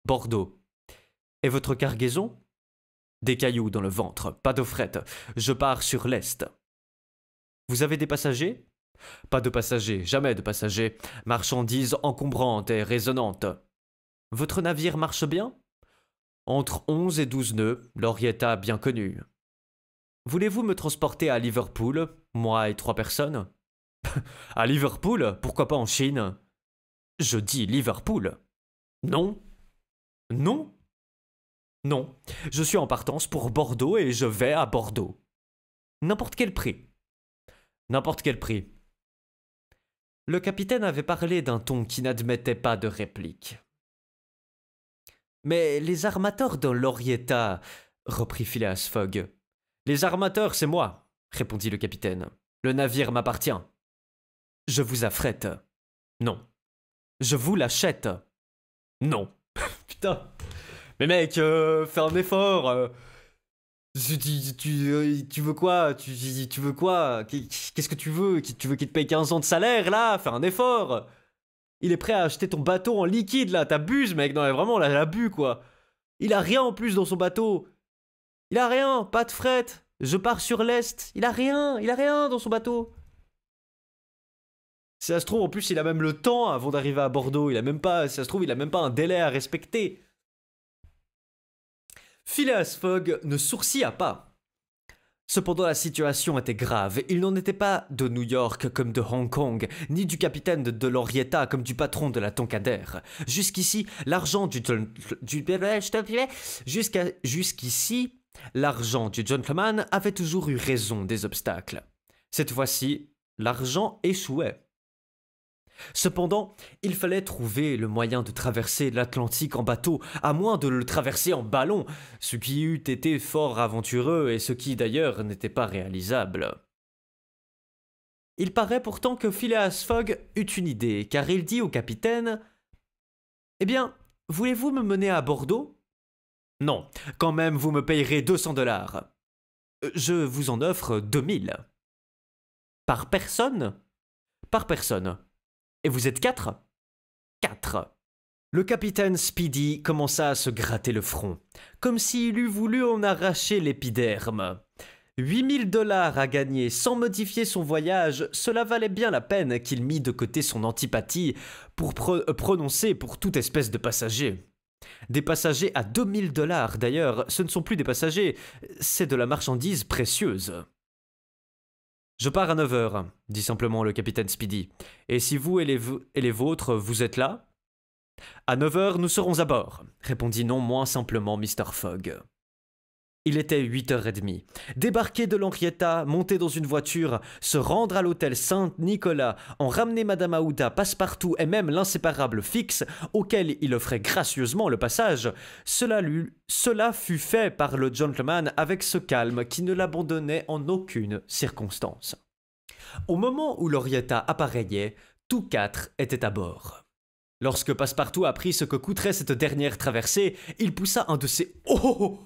Bordeaux. Et votre cargaison ? Des cailloux dans le ventre, pas de fret. Je pars sur l'est. Vous avez des passagers ? Pas de passagers, jamais de passagers. Marchandises encombrantes et résonnantes. Votre navire marche bien ? Entre 11 et 12 nœuds, l'Henrietta bien connue. Voulez-vous me transporter à Liverpool, moi et 3 personnes ? À Liverpool ? Pourquoi pas en Chine ? Je dis Liverpool. Non ? Non ? Non, je suis en partance pour Bordeaux et je vais à Bordeaux. N'importe quel prix. N'importe quel prix. Le capitaine avait parlé d'un ton qui n'admettait pas de réplique. Mais les armateurs de l'Orietta, reprit Phileas Fogg. Les armateurs, c'est moi, répondit le capitaine. Le navire m'appartient. Je vous affrète. Non. Je vous l'achète. Non. Putain. Mais mec, fais un effort. Tu veux quoi? Tu veux quoi? Qu'est-ce que tu veux? Tu veux qu'il te paye 15 ans de salaire, là? Fais un effort. Il est prêt à acheter ton bateau en liquide, là. T'abuses, mec. Non, mais vraiment, là, l'abus, quoi. Il a rien en plus dans son bateau. Il a rien, pas de fret. Je pars sur l'Est. Il a rien dans son bateau. Si ça se trouve, en plus, il a même le temps avant d'arriver à Bordeaux. Il a même pas, si ça se trouve, il a même pas un délai à respecter. Phileas Fogg ne sourcilla pas. Cependant, la situation était grave. Il n'en était pas de New York comme de Hong Kong, ni du capitaine de l'Orietta comme du patron de la Tankadère. Jusqu'ici, l'argent Jusqu'ici, l'argent du gentleman avait toujours eu raison des obstacles. Cette fois-ci, l'argent échouait. Cependant, il fallait trouver le moyen de traverser l'Atlantique en bateau, à moins de le traverser en ballon, ce qui eût été fort aventureux et ce qui d'ailleurs n'était pas réalisable. Il paraît pourtant que Phileas Fogg eut une idée, car il dit au capitaine « Eh bien, voulez-vous me mener à Bordeaux ?»« Non, quand même vous me payerez 200 $. Je vous en offre 2000. »« Par personne ?»« Par personne. » Et vous êtes 4 ? 4. Le capitaine Speedy commença à se gratter le front, comme s'il eût voulu en arracher l'épiderme. 8 000 $ à gagner sans modifier son voyage, cela valait bien la peine qu'il mît de côté son antipathie pour prononcer pour toute espèce de passager. Des passagers à 2 000 $ d'ailleurs, ce ne sont plus des passagers, c'est de la marchandise précieuse. Je pars à 9 h, dit simplement le capitaine Speedy. Et si vous et les vôtres, vous êtes là ? À 9 h, nous serons à bord, répondit non moins simplement Mr. Fogg. Il était 8h30. Débarquer de l'Henrietta, monter dans une voiture, se rendre à l'hôtel Saint-Nicolas, en ramener Madame Aouda, Passepartout et même l'inséparable Fix, auquel il offrait gracieusement le passage, cela fut fait par le gentleman avec ce calme qui ne l'abandonnait en aucune circonstance. Au moment où l'Henrietta appareillait, tous 4 étaient à bord. Lorsque Passepartout apprit ce que coûterait cette dernière traversée, il poussa un de ces « Oh !»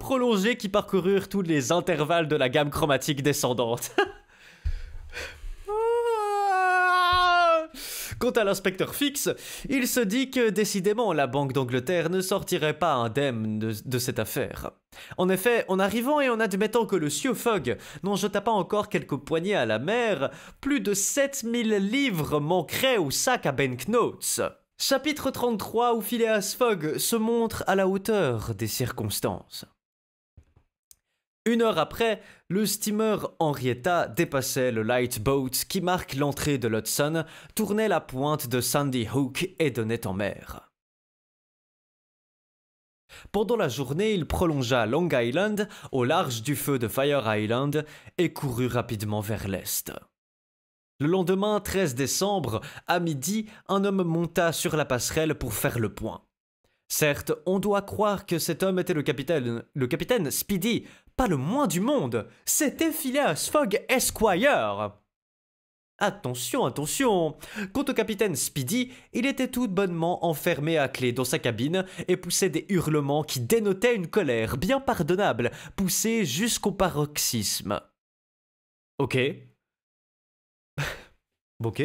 prolongés qui parcoururent tous les intervalles de la gamme chromatique descendante. Quant à l'inspecteur Fix, il se dit que décidément la Banque d'Angleterre ne sortirait pas indemne de cette affaire. En effet, en arrivant et en admettant que le sieur Fogg n'en jeta pas encore quelques poignées à la mer, plus de 7000 livres manqueraient au sac à banknotes. Chapitre 33 où Phileas Fogg se montre à la hauteur des circonstances. 1 heure après, le steamer Henrietta dépassait le lightboat qui marque l'entrée de l'Hudson, tournait la pointe de Sandy Hook et donnait en mer. Pendant la journée, il prolongea Long Island au large du feu de Fire Island et courut rapidement vers l'est. Le lendemain, 13 décembre, à midi, un homme monta sur la passerelle pour faire le point. Certes, on doit croire que cet homme était le capitaine Speedy, pas le moins du monde, c'était Phileas Fogg Esquire. Attention, attention. Quant au capitaine Speedy, il était tout bonnement enfermé à clé dans sa cabine et poussait des hurlements qui dénotaient une colère bien pardonnable, poussée jusqu'au paroxysme. Ok. Ok.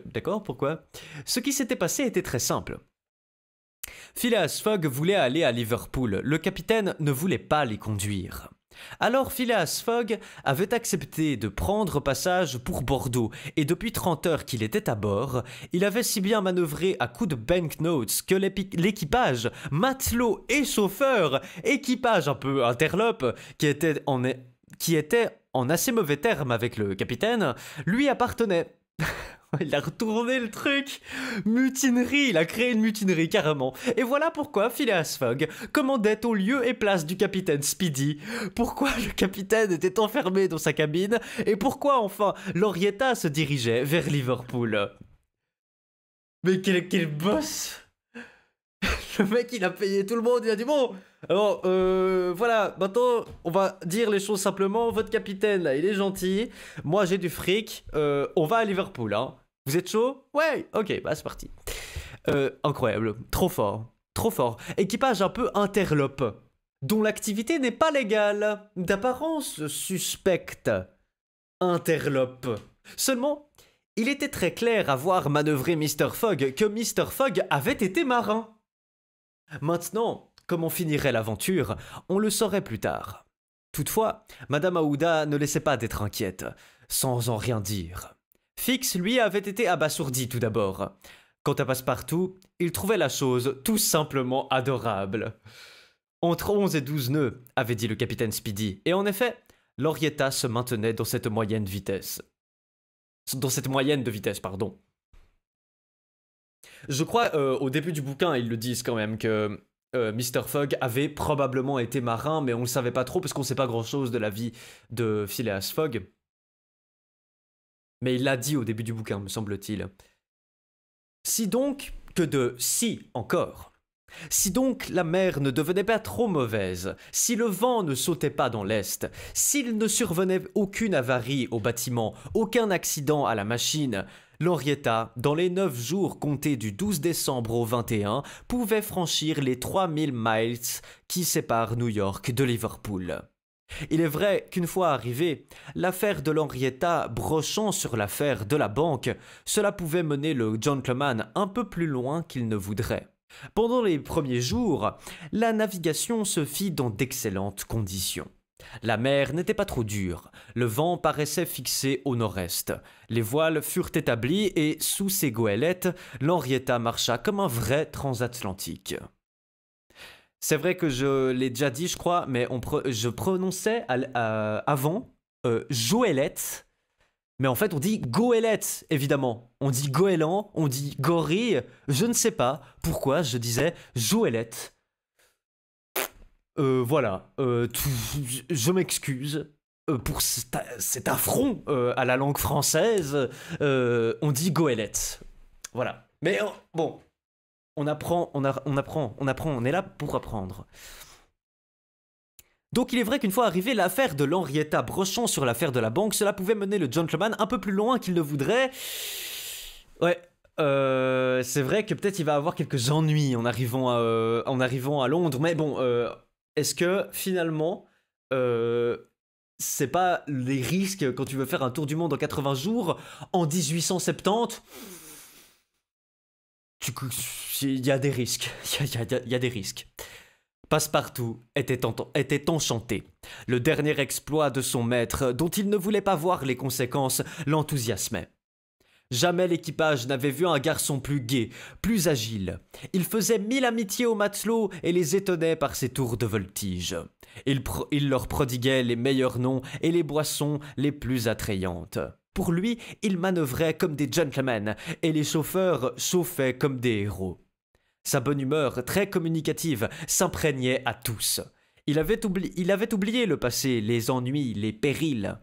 D'accord, pourquoi? Ce qui s'était passé était très simple. Phileas Fogg voulait aller à Liverpool, le capitaine ne voulait pas les conduire. Alors Phileas Fogg avait accepté de prendre passage pour Bordeaux, et depuis 30 heures qu'il était à bord, il avait si bien manœuvré à coups de banknotes que l'équipage, matelots et chauffeurs, équipage un peu interlope, qui était en assez mauvais termes avec le capitaine, lui appartenait. Il a retourné le truc. Mutinerie, il a créé une mutinerie carrément. Et voilà pourquoi Phileas Fogg commandait au lieu et place du capitaine Speedy. Pourquoi le capitaine était enfermé dans sa cabine et pourquoi enfin l'Henrietta se dirigeait vers Liverpool. Mais quel boss. Le mec il a payé tout le monde, il a dit bon, alors voilà, maintenant on va dire les choses simplement, votre capitaine là il est gentil, moi j'ai du fric, on va à Liverpool hein. Vous êtes chaud? Ouais, ok, bah c'est parti. Incroyable, trop fort, trop fort. Équipage un peu interlope, dont l'activité n'est pas légale, d'apparence suspecte. Interlope. Seulement, il était très clair à voir manœuvrer Mr. Fogg que Mr. Fogg avait été marin. Maintenant, comment finirait l'aventure, on le saurait plus tard. Toutefois, Madame Aouda ne laissait pas d'être inquiète, sans en rien dire. Fix, lui, avait été abasourdi tout d'abord. Quant à Passepartout, il trouvait la chose tout simplement adorable. Entre 11 et 12 nœuds, avait dit le capitaine Speedy, et en effet, l'Henrietta se maintenait dans cette moyenne de vitesse. Je crois, au début du bouquin, ils le disent quand même que Mr. Fogg avait probablement été marin, mais on ne le savait pas trop parce qu'on ne sait pas grand-chose de la vie de Phileas Fogg. Mais il l'a dit au début du bouquin, me semble-t-il. Si donc la mer ne devenait pas trop mauvaise, si le vent ne sautait pas dans l'est, s'il ne survenait aucune avarie au bâtiment, aucun accident à la machine, l'Henrietta, dans les 9 jours comptés du 12 décembre au 21, pouvait franchir les 3000 miles qui séparent New York de Liverpool. Il est vrai qu'une fois arrivé, l'affaire de l'Henrietta brochant sur l'affaire de la banque, cela pouvait mener le gentleman un peu plus loin qu'il ne voudrait. Pendant les premiers jours, la navigation se fit dans d'excellentes conditions. La mer n'était pas trop dure, le vent paraissait fixé au nord-est, les voiles furent établies et, sous ses goélettes, l'Henrietta marcha comme un vrai transatlantique. C'est vrai que je l'ai déjà dit, je crois, mais je prononçais avant Joëlette, mais en fait on dit goélette, évidemment. On dit goéland, on dit gorille, je ne sais pas pourquoi je disais Joëlette. Voilà, je m'excuse pour cet affront à la langue française. On dit goélette. Voilà. Mais bon, on apprend, on est là pour apprendre. Donc il est vrai qu'une fois arrivé l'affaire de l'Henrietta brochant sur l'affaire de la banque, cela pouvait mener le gentleman un peu plus loin qu'il ne voudrait. Ouais. C'est vrai que peut-être il va avoir quelques ennuis en arrivant à Londres, mais bon, est-ce que finalement, c'est pas les risques quand tu veux faire un tour du monde en 80 jours en 1870? Il y a des risques, il y a des risques. Passepartout était enchanté. Le dernier exploit de son maître, dont il ne voulait pas voir les conséquences, l'enthousiasmait. Jamais l'équipage n'avait vu un garçon plus gai, plus agile. Il faisait 1000 amitiés aux matelots et les étonnait par ses tours de voltige. Il leur prodiguait les meilleurs noms et les boissons les plus attrayantes. Pour lui, il manœuvrait comme des gentlemen et les chauffeurs chauffaient comme des héros. Sa bonne humeur, très communicative, s'imprégnait à tous. Il avait oublié le passé, les ennuis, les périls.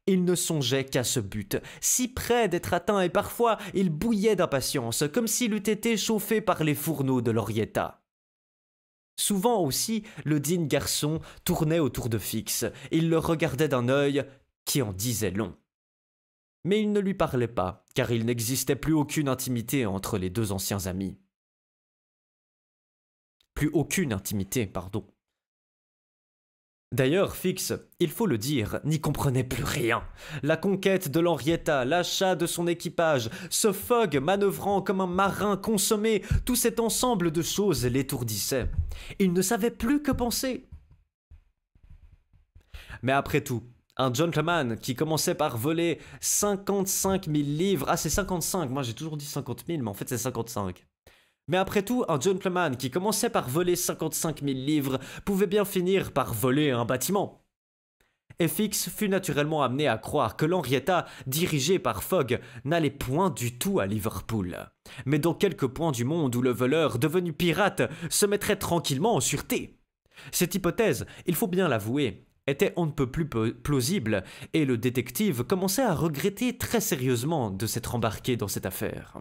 Il ne songeait qu'à ce but, si près d'être atteint, et parfois il bouillait d'impatience, comme s'il eût été chauffé par les fourneaux de l'Henrietta. Souvent aussi, le digne garçon tournait autour de Fix, et il le regardait d'un œil qui en disait long. Mais il ne lui parlait pas, car il n'existait plus aucune intimité entre les deux anciens amis. Plus aucune intimité, pardon. D'ailleurs, Fix, il faut le dire, n'y comprenait plus rien. La conquête de l'Henrietta, l'achat de son équipage, ce Fogg manœuvrant comme un marin consommé, tout cet ensemble de choses l'étourdissait. Il ne savait plus que penser. Mais après tout, un gentleman qui commençait par voler 55 000 livres... Ah, c'est 55, moi j'ai toujours dit 50 000, mais en fait c'est 55. Mais après tout, un gentleman qui commençait par voler 55 000 livres pouvait bien finir par voler un bâtiment. FX fut naturellement amené à croire que l'Henrietta, dirigée par Fogg, n'allait point du tout à Liverpool, mais dans quelques points du monde où le voleur, devenu pirate, se mettrait tranquillement en sûreté. Cette hypothèse, il faut bien l'avouer, était on ne peut plus plausible, et le détective commençait à regretter très sérieusement de s'être embarqué dans cette affaire.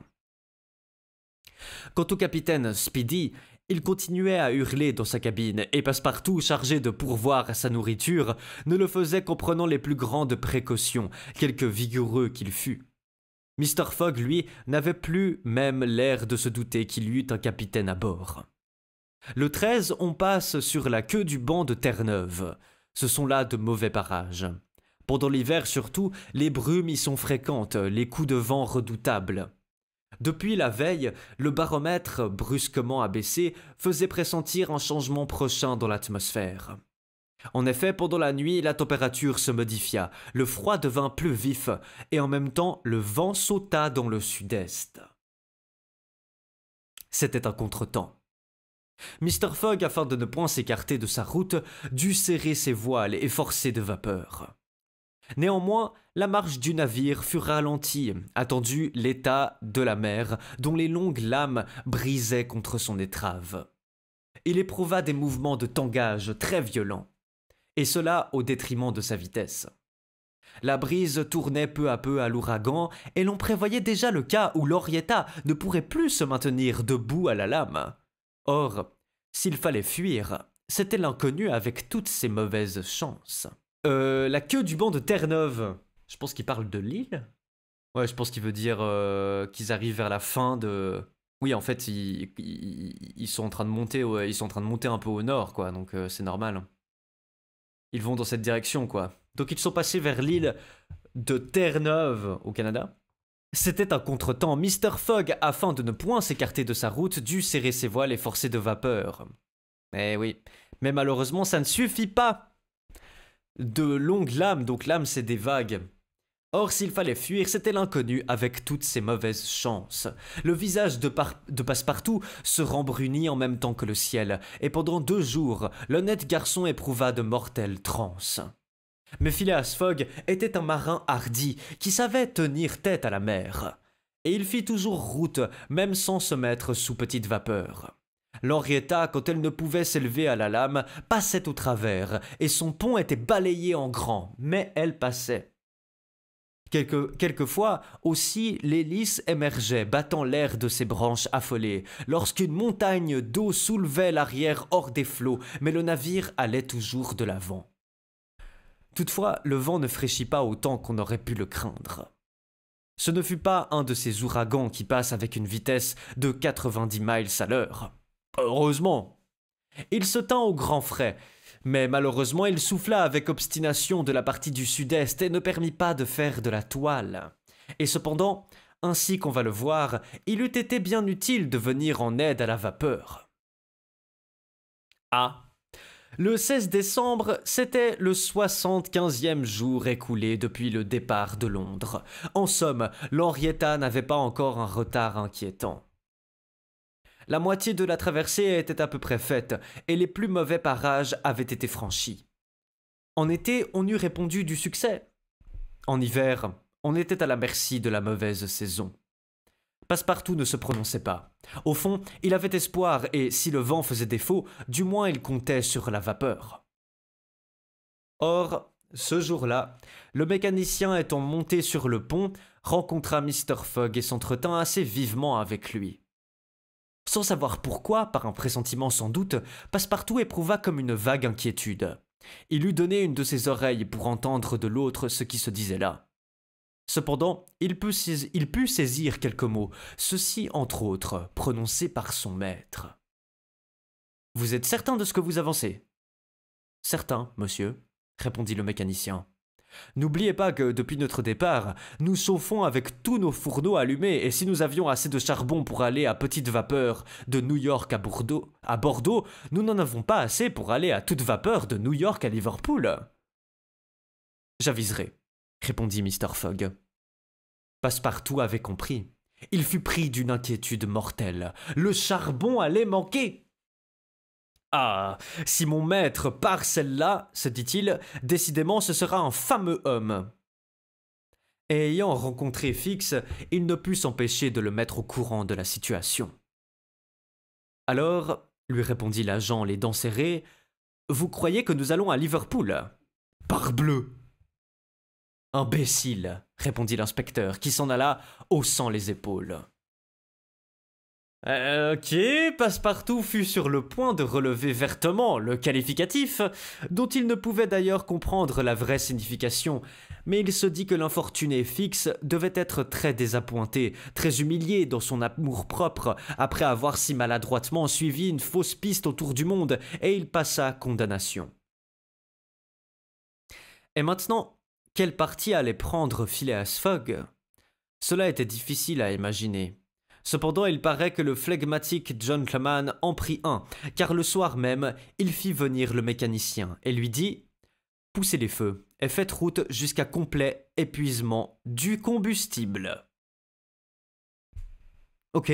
Quant au capitaine Speedy, il continuait à hurler dans sa cabine, et Passepartout, chargé de pourvoir à sa nourriture, ne le faisait qu'en prenant les plus grandes précautions, quelque vigoureux qu'il fût. Mr. Fogg, lui, n'avait plus même l'air de se douter qu'il y eût un capitaine à bord. Le 13, on passe sur la queue du banc de Terre-Neuve. Ce sont là de mauvais parages. Pendant l'hiver surtout, les brumes y sont fréquentes, les coups de vent redoutables. Depuis la veille, le baromètre, brusquement abaissé, faisait pressentir un changement prochain dans l'atmosphère. En effet, pendant la nuit, la température se modifia, le froid devint plus vif, et en même temps, le vent sauta dans le sud-est. C'était un contretemps. Mr. Fogg, afin de ne point s'écarter de sa route, dut serrer ses voiles et forcer de vapeur. Néanmoins, la marche du navire fut ralentie, attendu l'état de la mer, dont les longues lames brisaient contre son étrave. Il éprouva des mouvements de tangage très violents, et cela au détriment de sa vitesse. La brise tournait peu à peu à l'ouragan, et l'on prévoyait déjà le cas où l'Henrietta ne pourrait plus se maintenir debout à la lame. Or, s'il fallait fuir, c'était l'inconnu avec toutes ses mauvaises chances. La queue du banc de Terre-Neuve. Je pense qu'il parle de l'île. Ouais, je pense qu'il veut dire qu'ils arrivent vers la fin de... Oui, en fait, ils sont en train de monter, ils sont en train de monter un peu au nord, quoi. Donc c'est normal. Ils vont dans cette direction, quoi. Donc ils sont passés vers l'île de Terre-Neuve au Canada. C'était un contretemps. Mr. Fogg, afin de ne point s'écarter de sa route, dut serrer ses voiles et forcer de vapeur. Eh oui, mais malheureusement, ça ne suffit pas. De longues lames, donc lames c'est des vagues. Or s'il fallait fuir, c'était l'inconnu avec toutes ses mauvaises chances. Le visage de Passepartout se rembrunit en même temps que le ciel, et pendant 2 jours, l'honnête garçon éprouva de mortelles transes. Mais Phileas Fogg était un marin hardi, qui savait tenir tête à la mer. Et il fit toujours route, même sans se mettre sous petite vapeur. L'Henrietta, quand elle ne pouvait s'élever à la lame, passait au travers, et son pont était balayé en grand, mais elle passait. Quelquefois aussi, l'hélice émergeait, battant l'air de ses branches affolées, lorsqu'une montagne d'eau soulevait l'arrière hors des flots, mais le navire allait toujours de l'avant. Toutefois, le vent ne fraîchit pas autant qu'on aurait pu le craindre. Ce ne fut pas un de ces ouragans qui passent avec une vitesse de 90 miles à l'heure. Heureusement. Il se tint au grand frais, mais malheureusement il souffla avec obstination de la partie du sud-est et ne permit pas de faire de la toile. Et cependant, ainsi qu'on va le voir, il eût été bien utile de venir en aide à la vapeur. Ah, le 16 décembre, c'était le 75e jour écoulé depuis le départ de Londres. En somme, l'Henrietta n'avait pas encore un retard inquiétant. La moitié de la traversée était à peu près faite, et les plus mauvais parages avaient été franchis. En été, on eût répondu du succès. En hiver, on était à la merci de la mauvaise saison. Passepartout ne se prononçait pas. Au fond, il avait espoir, et si le vent faisait défaut, du moins il comptait sur la vapeur. Or, ce jour-là, le mécanicien étant monté sur le pont, rencontra Mr. Fogg et s'entretint assez vivement avec lui. Sans savoir pourquoi, par un pressentiment sans doute, Passepartout éprouva comme une vague inquiétude. Il eût donné une de ses oreilles pour entendre de l'autre ce qui se disait là. Cependant, il put saisir quelques mots, ceux-ci entre autres, prononcés par son maître. « Vous êtes certain de ce que vous avancez ?»« Certain, monsieur, » répondit le mécanicien. N'oubliez pas que, depuis notre départ, nous chauffons avec tous nos fourneaux allumés, et si nous avions assez de charbon pour aller à petite vapeur de New York à Bordeaux, nous n'en avons pas assez pour aller à toute vapeur de New York à Liverpool. J'aviserai, répondit Mr. Fogg. Passepartout avait compris. Il fut pris d'une inquiétude mortelle. Le charbon allait manquer. Ah, si mon maître part celle-là, se dit-il, décidément ce sera un fameux homme. Et ayant rencontré Fix, il ne put s'empêcher de le mettre au courant de la situation. Alors, lui répondit l'agent les dents serrées, vous croyez que nous allons à Liverpool? Parbleu! Imbécile, répondit l'inspecteur, qui s'en alla, haussant les épaules. Ok, Passepartout fut sur le point de relever vertement le qualificatif, dont il ne pouvait d'ailleurs comprendre la vraie signification, mais il se dit que l'infortuné Fix devait être très désappointé, très humilié dans son amour-propre, après avoir si maladroitement suivi une fausse piste autour du monde, et il passa condamnation. Et maintenant, quel parti allait prendre Phileas Fogg? Cela était difficile à imaginer. Cependant, il paraît que le flegmatique gentleman en prit un, car le soir même, il fit venir le mécanicien et lui dit « Poussez les feux et faites route jusqu'à complet épuisement du combustible. » Ok.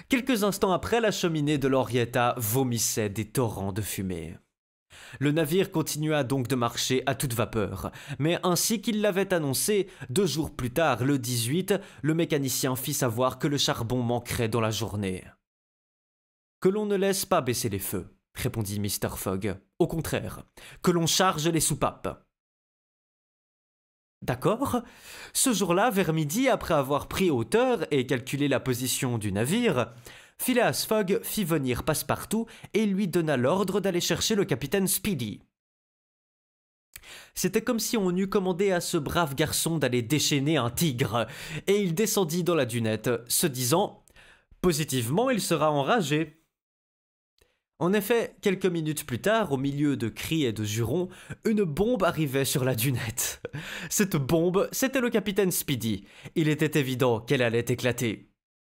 Quelques instants après, la cheminée de l'Henrietta vomissait des torrents de fumée. Le navire continua donc de marcher à toute vapeur, mais ainsi qu'il l'avait annoncé, 2 jours plus tard, le 18, le mécanicien fit savoir que le charbon manquerait dans la journée. « Que l'on ne laisse pas baisser les feux, » répondit Mr. Fogg. « Au contraire, que l'on charge les soupapes. » D'accord. Ce jour-là, vers midi, après avoir pris hauteur et calculé la position du navire, Phileas Fogg fit venir Passepartout et lui donna l'ordre d'aller chercher le capitaine Speedy. C'était comme si on eût commandé à ce brave garçon d'aller déchaîner un tigre, et il descendit dans la dunette, se disant « Positivement, il sera enragé ». En effet, quelques minutes plus tard, au milieu de cris et de jurons, une bombe arrivait sur la dunette. Cette bombe, c'était le capitaine Speedy. Il était évident qu'elle allait éclater.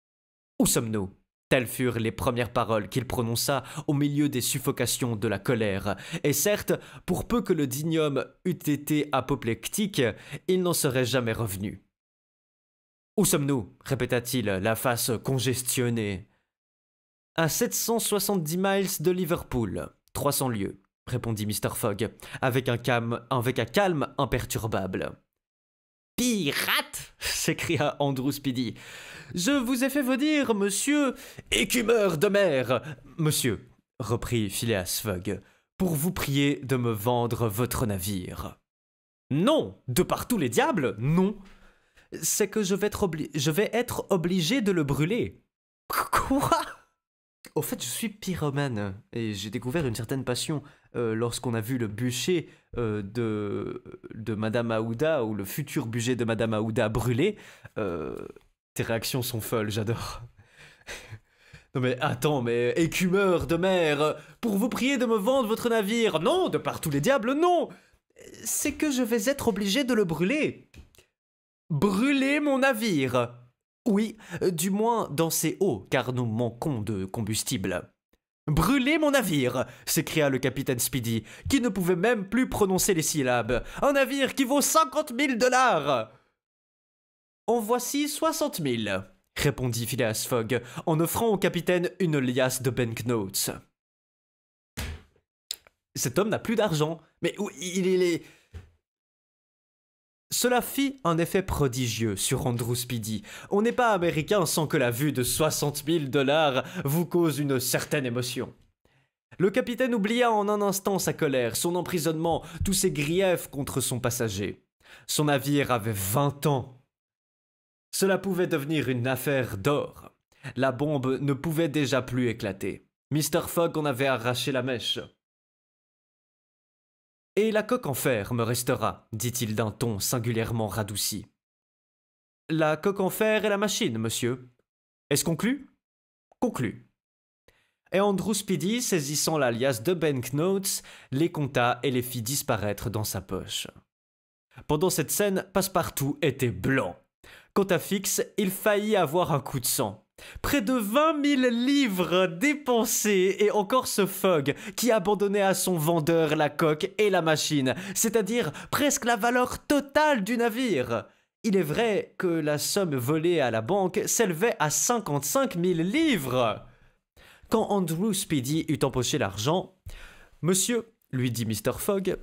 « Où sommes-nous » Telles furent les premières paroles qu'il prononça au milieu des suffocations de la colère. Et certes, pour peu que le digne homme eût été apoplectique, il n'en serait jamais revenu. « Où sommes-nous » répéta-t-il, la face congestionnée. « À 770 miles de Liverpool, 300 lieues, » répondit Mr. Fogg, avec un calme imperturbable. « Pirate » s'écria Andrew Speedy. « Je vous ai fait venir, monsieur, écumeur de mer, monsieur, » reprit Phileas Fogg, « pour vous prier de me vendre votre navire. »« Non, de par tous les diables, non. C'est que je vais être obligé de le brûler. »« Quoi ?» Au fait, je suis pyromane, et j'ai découvert une certaine passion lorsqu'on a vu le bûcher de Madame Aouda, ou le futur bûcher de Madame Aouda brûlé. Tes réactions sont folles, j'adore. Non mais attends, mais écumeur de mer, pour vous prier de me vendre votre navire. Non, de par tous les diables, non. C'est que je vais être obligé de le brûler. Brûler mon navire. Oui, du moins dans ses eaux, car nous manquons de combustible. Brûler mon navire, s'écria le capitaine Speedy, qui ne pouvait même plus prononcer les syllabes. Un navire qui vaut 50 000 $. En voici 60 000, répondit Phileas Fogg, en offrant au capitaine une liasse de banknotes. Cet homme n'a plus d'argent, mais où il est... Cela fit un effet prodigieux sur Andrew Speedy. On n'est pas américain sans que la vue de 60 000 $ vous cause une certaine émotion. Le capitaine oublia en un instant sa colère, son emprisonnement, tous ses griefs contre son passager. Son navire avait 20 ans. Cela pouvait devenir une affaire d'or. La bombe ne pouvait déjà plus éclater. Mr. Fogg en avait arraché la mèche. « Et la coque en fer me restera, » dit-il d'un ton singulièrement radouci. « La coque en fer et la machine, monsieur. Est-ce conclu ? » ?»« Conclu. » Et Andrew Speedy, saisissant la liasse de banknotes, les compta et les fit disparaître dans sa poche. Pendant cette scène, Passepartout était blanc. Quant à Fix, il faillit avoir un coup de sang. Près de 20 000 livres dépensés, et encore ce Fogg qui abandonnait à son vendeur la coque et la machine, c'est-à-dire presque la valeur totale du navire. Il est vrai que la somme volée à la banque s'élevait à 55 000 livres. Quand Andrew Speedy eut empoché l'argent, « Monsieur, lui dit Mr. Fogg,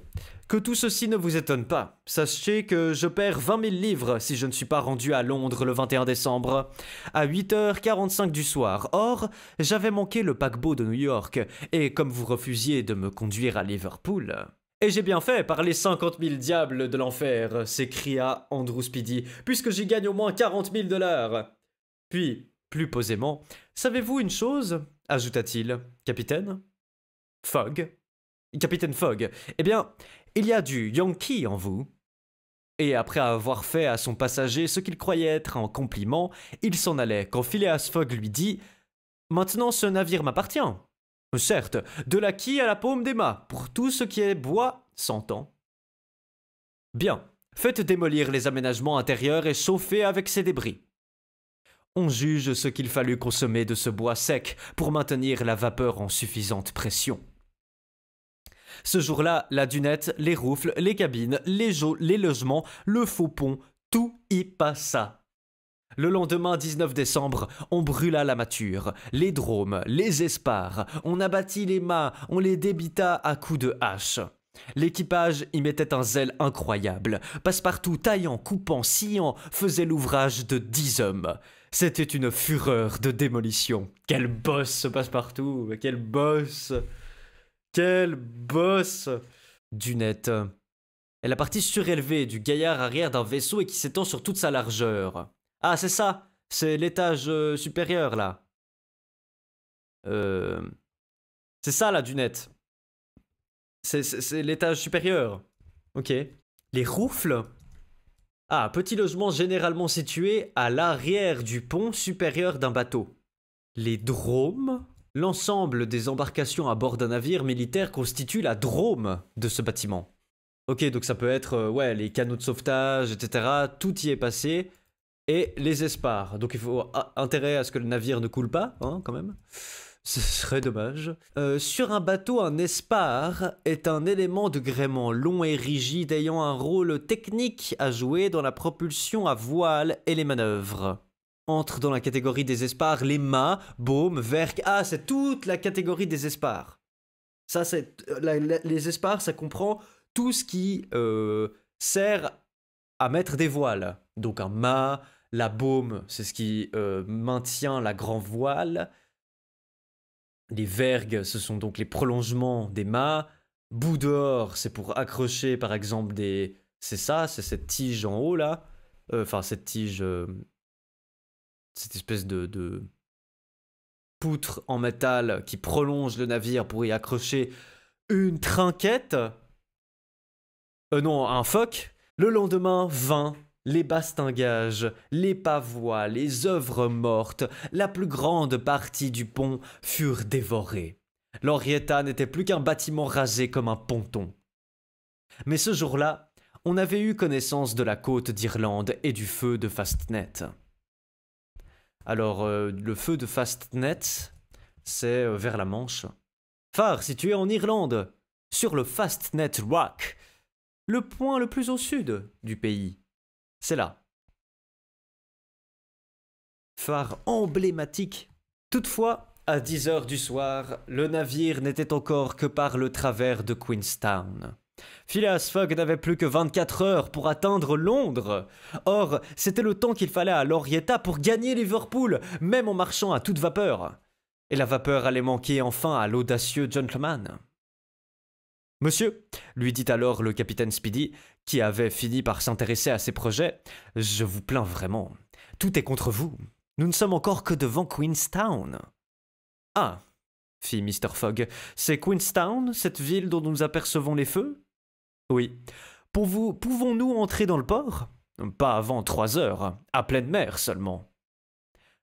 que tout ceci ne vous étonne pas. Sachez que je perds 20 000 livres si je ne suis pas rendu à Londres le 21 décembre, à 8h45 du soir. Or, j'avais manqué le paquebot de New York, et comme vous refusiez de me conduire à Liverpool... » Et j'ai bien fait par les 50 000 diables de l'enfer, s'écria Andrew Speedy, puisque j'y gagne au moins 40 000 $. Puis, plus posément, savez-vous une chose, ajouta-t-il, capitaine Fogg. Capitaine Fogg, eh bien, il y a du Yankee en vous. Et après avoir fait à son passager ce qu'il croyait être un compliment, il s'en allait quand Phileas Fogg lui dit « Maintenant ce navire m'appartient. Certes, de la quille à la paume des mâts, pour tout ce qui est bois, s'entend. Bien, faites démolir les aménagements intérieurs et chauffez avec ces débris. On juge ce qu'il fallut consommer de ce bois sec pour maintenir la vapeur en suffisante pression. » Ce jour-là, la dunette, les roufles, les cabines, les logements, le faux pont, tout y passa. Le lendemain 19 décembre, on brûla la mâture, les dromes, les espars, on abattit les mâts, on les débita à coups de hache. L'équipage y mettait un zèle incroyable. Passepartout, taillant, coupant, sciant, faisait l'ouvrage de 10 hommes. C'était une fureur de démolition. Quel boss ce Passepartout, quel boss! Quel boss! Dunette est la partie surélevée du gaillard arrière d'un vaisseau et qui s'étend sur toute sa largeur. Ah, c'est ça! C'est l'étage supérieur, là. C'est ça, la dunette. C'est l'étage supérieur. Ok. Les roufles? Ah, petit logement généralement situé à l'arrière du pont supérieur d'un bateau. Les dromes? L'ensemble des embarcations à bord d'un navire militaire constitue la drome de ce bâtiment. Ok, donc ça peut être ouais, les canaux de sauvetage, etc. Tout y est passé. Et les espars. Donc il faut intérêt à ce que le navire ne coule pas, hein, quand même. Ce serait dommage. Sur un bateau, un espar est un élément de gréement long et rigide ayant un rôle technique à jouer dans la propulsion à voile et les manœuvres. Entre dans la catégorie des espars les mâts, baumes, vergues. Ah, c'est toute la catégorie des espars. Ça, c'est les espars, ça comprend tout ce qui sert à mettre des voiles. Donc un mât, la baume, c'est ce qui maintient la grand voile. Les vergues, ce sont donc les prolongements des mâts. Bout dehors, c'est pour accrocher, par exemple, des... C'est ça, c'est cette tige en haut, là. Enfin, cette tige... cette espèce de poutre en métal qui prolonge le navire pour y accrocher une trinquette. Non, un foc. Le lendemain, vin, les bastingages, les pavois, les œuvres mortes, la plus grande partie du pont furent dévorées. L'Henrietta n'était plus qu'un bâtiment rasé comme un ponton. Mais ce jour-là, on avait eu connaissance de la côte d'Irlande et du feu de Fastnet. Alors, le feu de Fastnet, c'est vers la Manche. Phare situé en Irlande, sur le Fastnet Rock, le point le plus au sud du pays. C'est là. Phare emblématique. Toutefois, à 10 heures du soir, le navire n'était encore que par le travers de Queenstown. Phileas Fogg n'avait plus que 24 heures pour atteindre Londres. Or, c'était le temps qu'il fallait à l'Henrietta pour gagner Liverpool, même en marchant à toute vapeur. Et la vapeur allait manquer enfin à l'audacieux gentleman. « Monsieur, lui dit alors le capitaine Speedy, qui avait fini par s'intéresser à ses projets, je vous plains vraiment. Tout est contre vous. Nous ne sommes encore que devant Queenstown. » « Ah, fit Mr. Fogg, c'est Queenstown, cette ville dont nous apercevons les feux ? » « Oui. Pouvons-nous entrer dans le port ? » ?»« Pas avant 3 heures, à pleine mer seulement. »«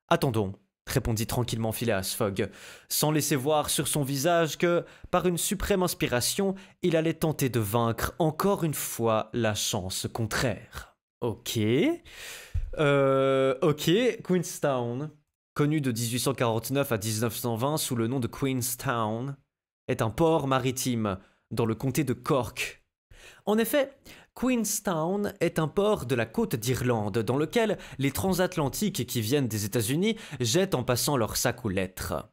Attendons, » répondit tranquillement Phileas Fogg, sans laisser voir sur son visage que, par une suprême inspiration, il allait tenter de vaincre encore une fois la chance contraire. Ok, Queenstown, connu de 1849 à 1920 sous le nom de Queenstown, est un port maritime dans le comté de Cork. En effet, Queenstown est un port de la côte d'Irlande dans lequel les transatlantiques qui viennent des États-Unis jettent en passant leurs sacs aux lettres.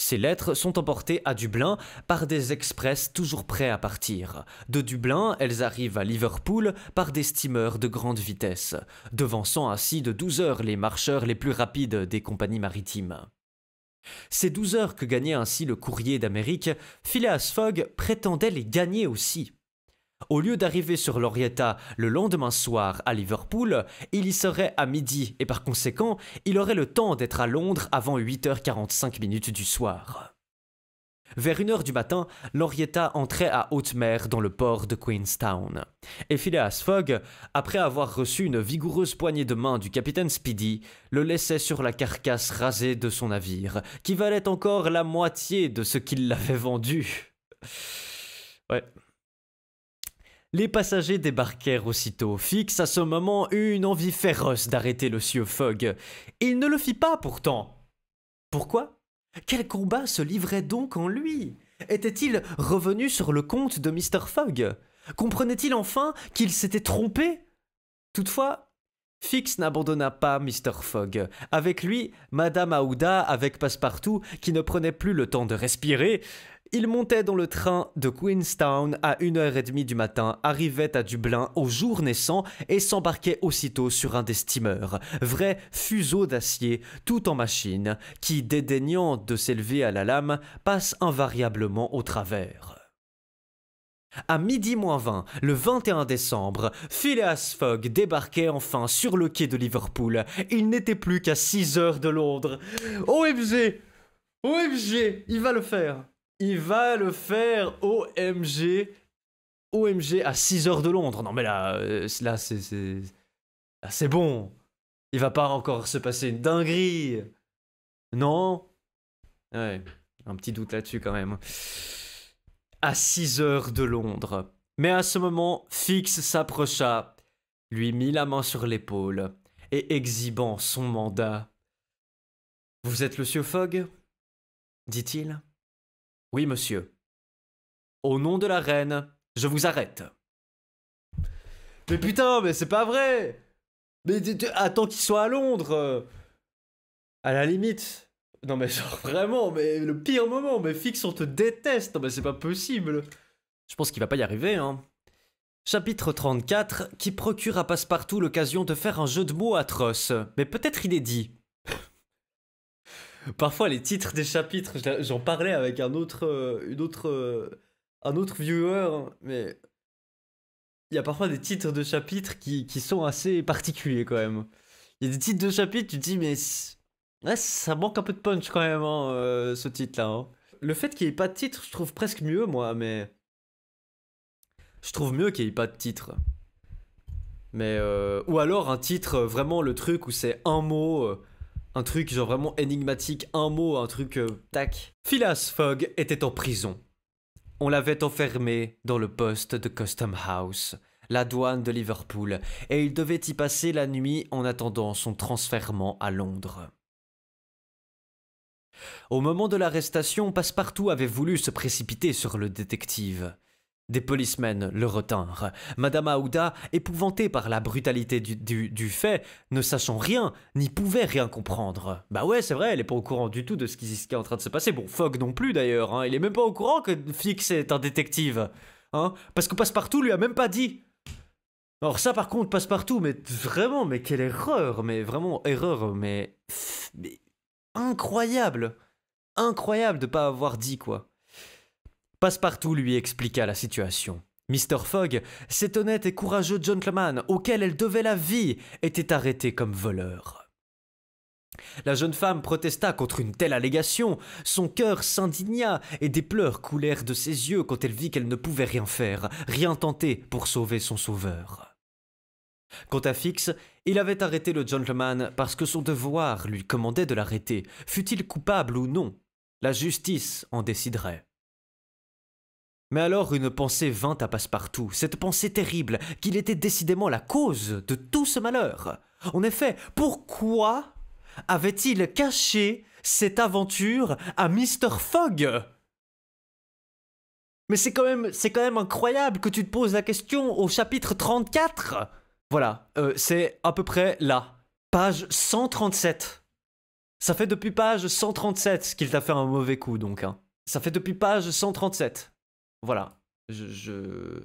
Ces lettres sont emportées à Dublin par des express toujours prêts à partir. De Dublin, elles arrivent à Liverpool par des steamers de grande vitesse, devançant ainsi de 12 heures les marcheurs les plus rapides des compagnies maritimes. Ces 12 heures que gagnait ainsi le courrier d'Amérique, Phileas Fogg prétendait les gagner aussi. Au lieu d'arriver sur l'Henrietta le lendemain soir à Liverpool, il y serait à midi et par conséquent, il aurait le temps d'être à Londres avant 8h45 du soir. Vers 1h du matin, l'Henrietta entrait à haute mer dans le port de Queenstown. Et Phileas Fogg, après avoir reçu une vigoureuse poignée de main du capitaine Speedy, le laissait sur la carcasse rasée de son navire, qui valait encore la moitié de ce qu'il l'avait vendu. Ouais. Les passagers débarquèrent aussitôt. Fix à ce moment eut une envie féroce d'arrêter le sieur Fogg. Il ne le fit pas pourtant. Pourquoi ? Quel combat se livrait donc en lui ? Était-il revenu sur le compte de Mr. Fogg ? Comprenait-il enfin qu'il s'était trompé ? Toutefois, Fix n'abandonna pas Mr. Fogg. Avec lui, Madame Aouda avec Passepartout, qui ne prenait plus le temps de respirer. Il montait dans le train de Queenstown à 1h30 du matin, arrivait à Dublin au jour naissant et s'embarquait aussitôt sur un des steamers, vrai fuseau d'acier tout en machine, qui, dédaignant de s'élever à la lame, passe invariablement au travers. À 12h20, le 21 décembre, Phileas Fogg débarquait enfin sur le quai de Liverpool. Il n'était plus qu'à 6 heures de Londres. OMG! OMG! Il va le faire! Il va le faire, OMG. OMG à 6 heures de Londres. Non mais là c'est bon. Il va pas encore se passer une dinguerie. Non? Ouais, un petit doute là-dessus quand même. À 6 heures de Londres. Mais à ce moment, Fix s'approcha, lui mit la main sur l'épaule et exhibant son mandat. « Vous êtes le sieur Fogg ?» dit-il. « Oui, monsieur. Au nom de la reine, je vous arrête. » Mais putain, mais c'est pas vrai! Mais attends qu'il soit à Londres! À la limite. Non mais genre vraiment, mais le pire moment, mais Fix, on te déteste! Non mais c'est pas possible! Je pense qu'il va pas y arriver, hein. Chapitre 34, qui procure à Passepartout l'occasion de faire un jeu de mots atroce, mais peut-être inédit. Parfois, les titres des chapitres, j'en parlais avec un autre viewer, mais il y a parfois des titres de chapitres qui sont assez particuliers quand même. Il y a des titres de chapitres, tu te dis, mais ouais, ça manque un peu de punch quand même, hein, ce titre-là. Hein. Le fait qu'il n'y ait pas de titre, je trouve presque mieux, moi, mais je trouve mieux qu'il n'y ait pas de titre. Mais ou alors un titre, vraiment le truc où c'est un mot. Un truc genre vraiment énigmatique, un mot, un truc tac. Phileas Fogg était en prison. On l'avait enfermé dans le poste de Custom House, la douane de Liverpool, et il devait y passer la nuit en attendant son transfèrement à Londres. Au moment de l'arrestation, Passepartout avait voulu se précipiter sur le détective. Des policemen le retinrent. Madame Aouda, épouvantée par la brutalité du fait, ne sachant rien, n'y pouvait rien comprendre. Bah ouais, c'est vrai, elle est pas au courant du tout de ce qui est en train de se passer. Bon, Fogg non plus d'ailleurs, hein. Il est même pas au courant que Fix est un détective. Hein, parce que Passepartout lui a même pas dit. Alors ça par contre, Passepartout, mais vraiment, mais quelle erreur, mais vraiment erreur, mais incroyable. Incroyable de pas avoir dit quoi. Passepartout lui expliqua la situation. Mr. Fogg, cet honnête et courageux gentleman auquel elle devait la vie, était arrêté comme voleur. La jeune femme protesta contre une telle allégation, son cœur s'indigna et des pleurs coulèrent de ses yeux quand elle vit qu'elle ne pouvait rien faire, rien tenter pour sauver son sauveur. Quant à Fix, il avait arrêté le gentleman parce que son devoir lui commandait de l'arrêter, fût-il coupable ou non. La justice en déciderait. Mais alors une pensée vint à Passepartout, cette pensée terrible qu'il était décidément la cause de tout ce malheur. En effet, pourquoi avait-il caché cette aventure à Mr. Fogg? Mais c'est quand même incroyable que tu te poses la question au chapitre 34. Voilà, c'est à peu près là, page 137. Ça fait depuis page 137 qu'il t'a fait un mauvais coup, donc. Hein. Ça fait depuis page 137. Voilà. Je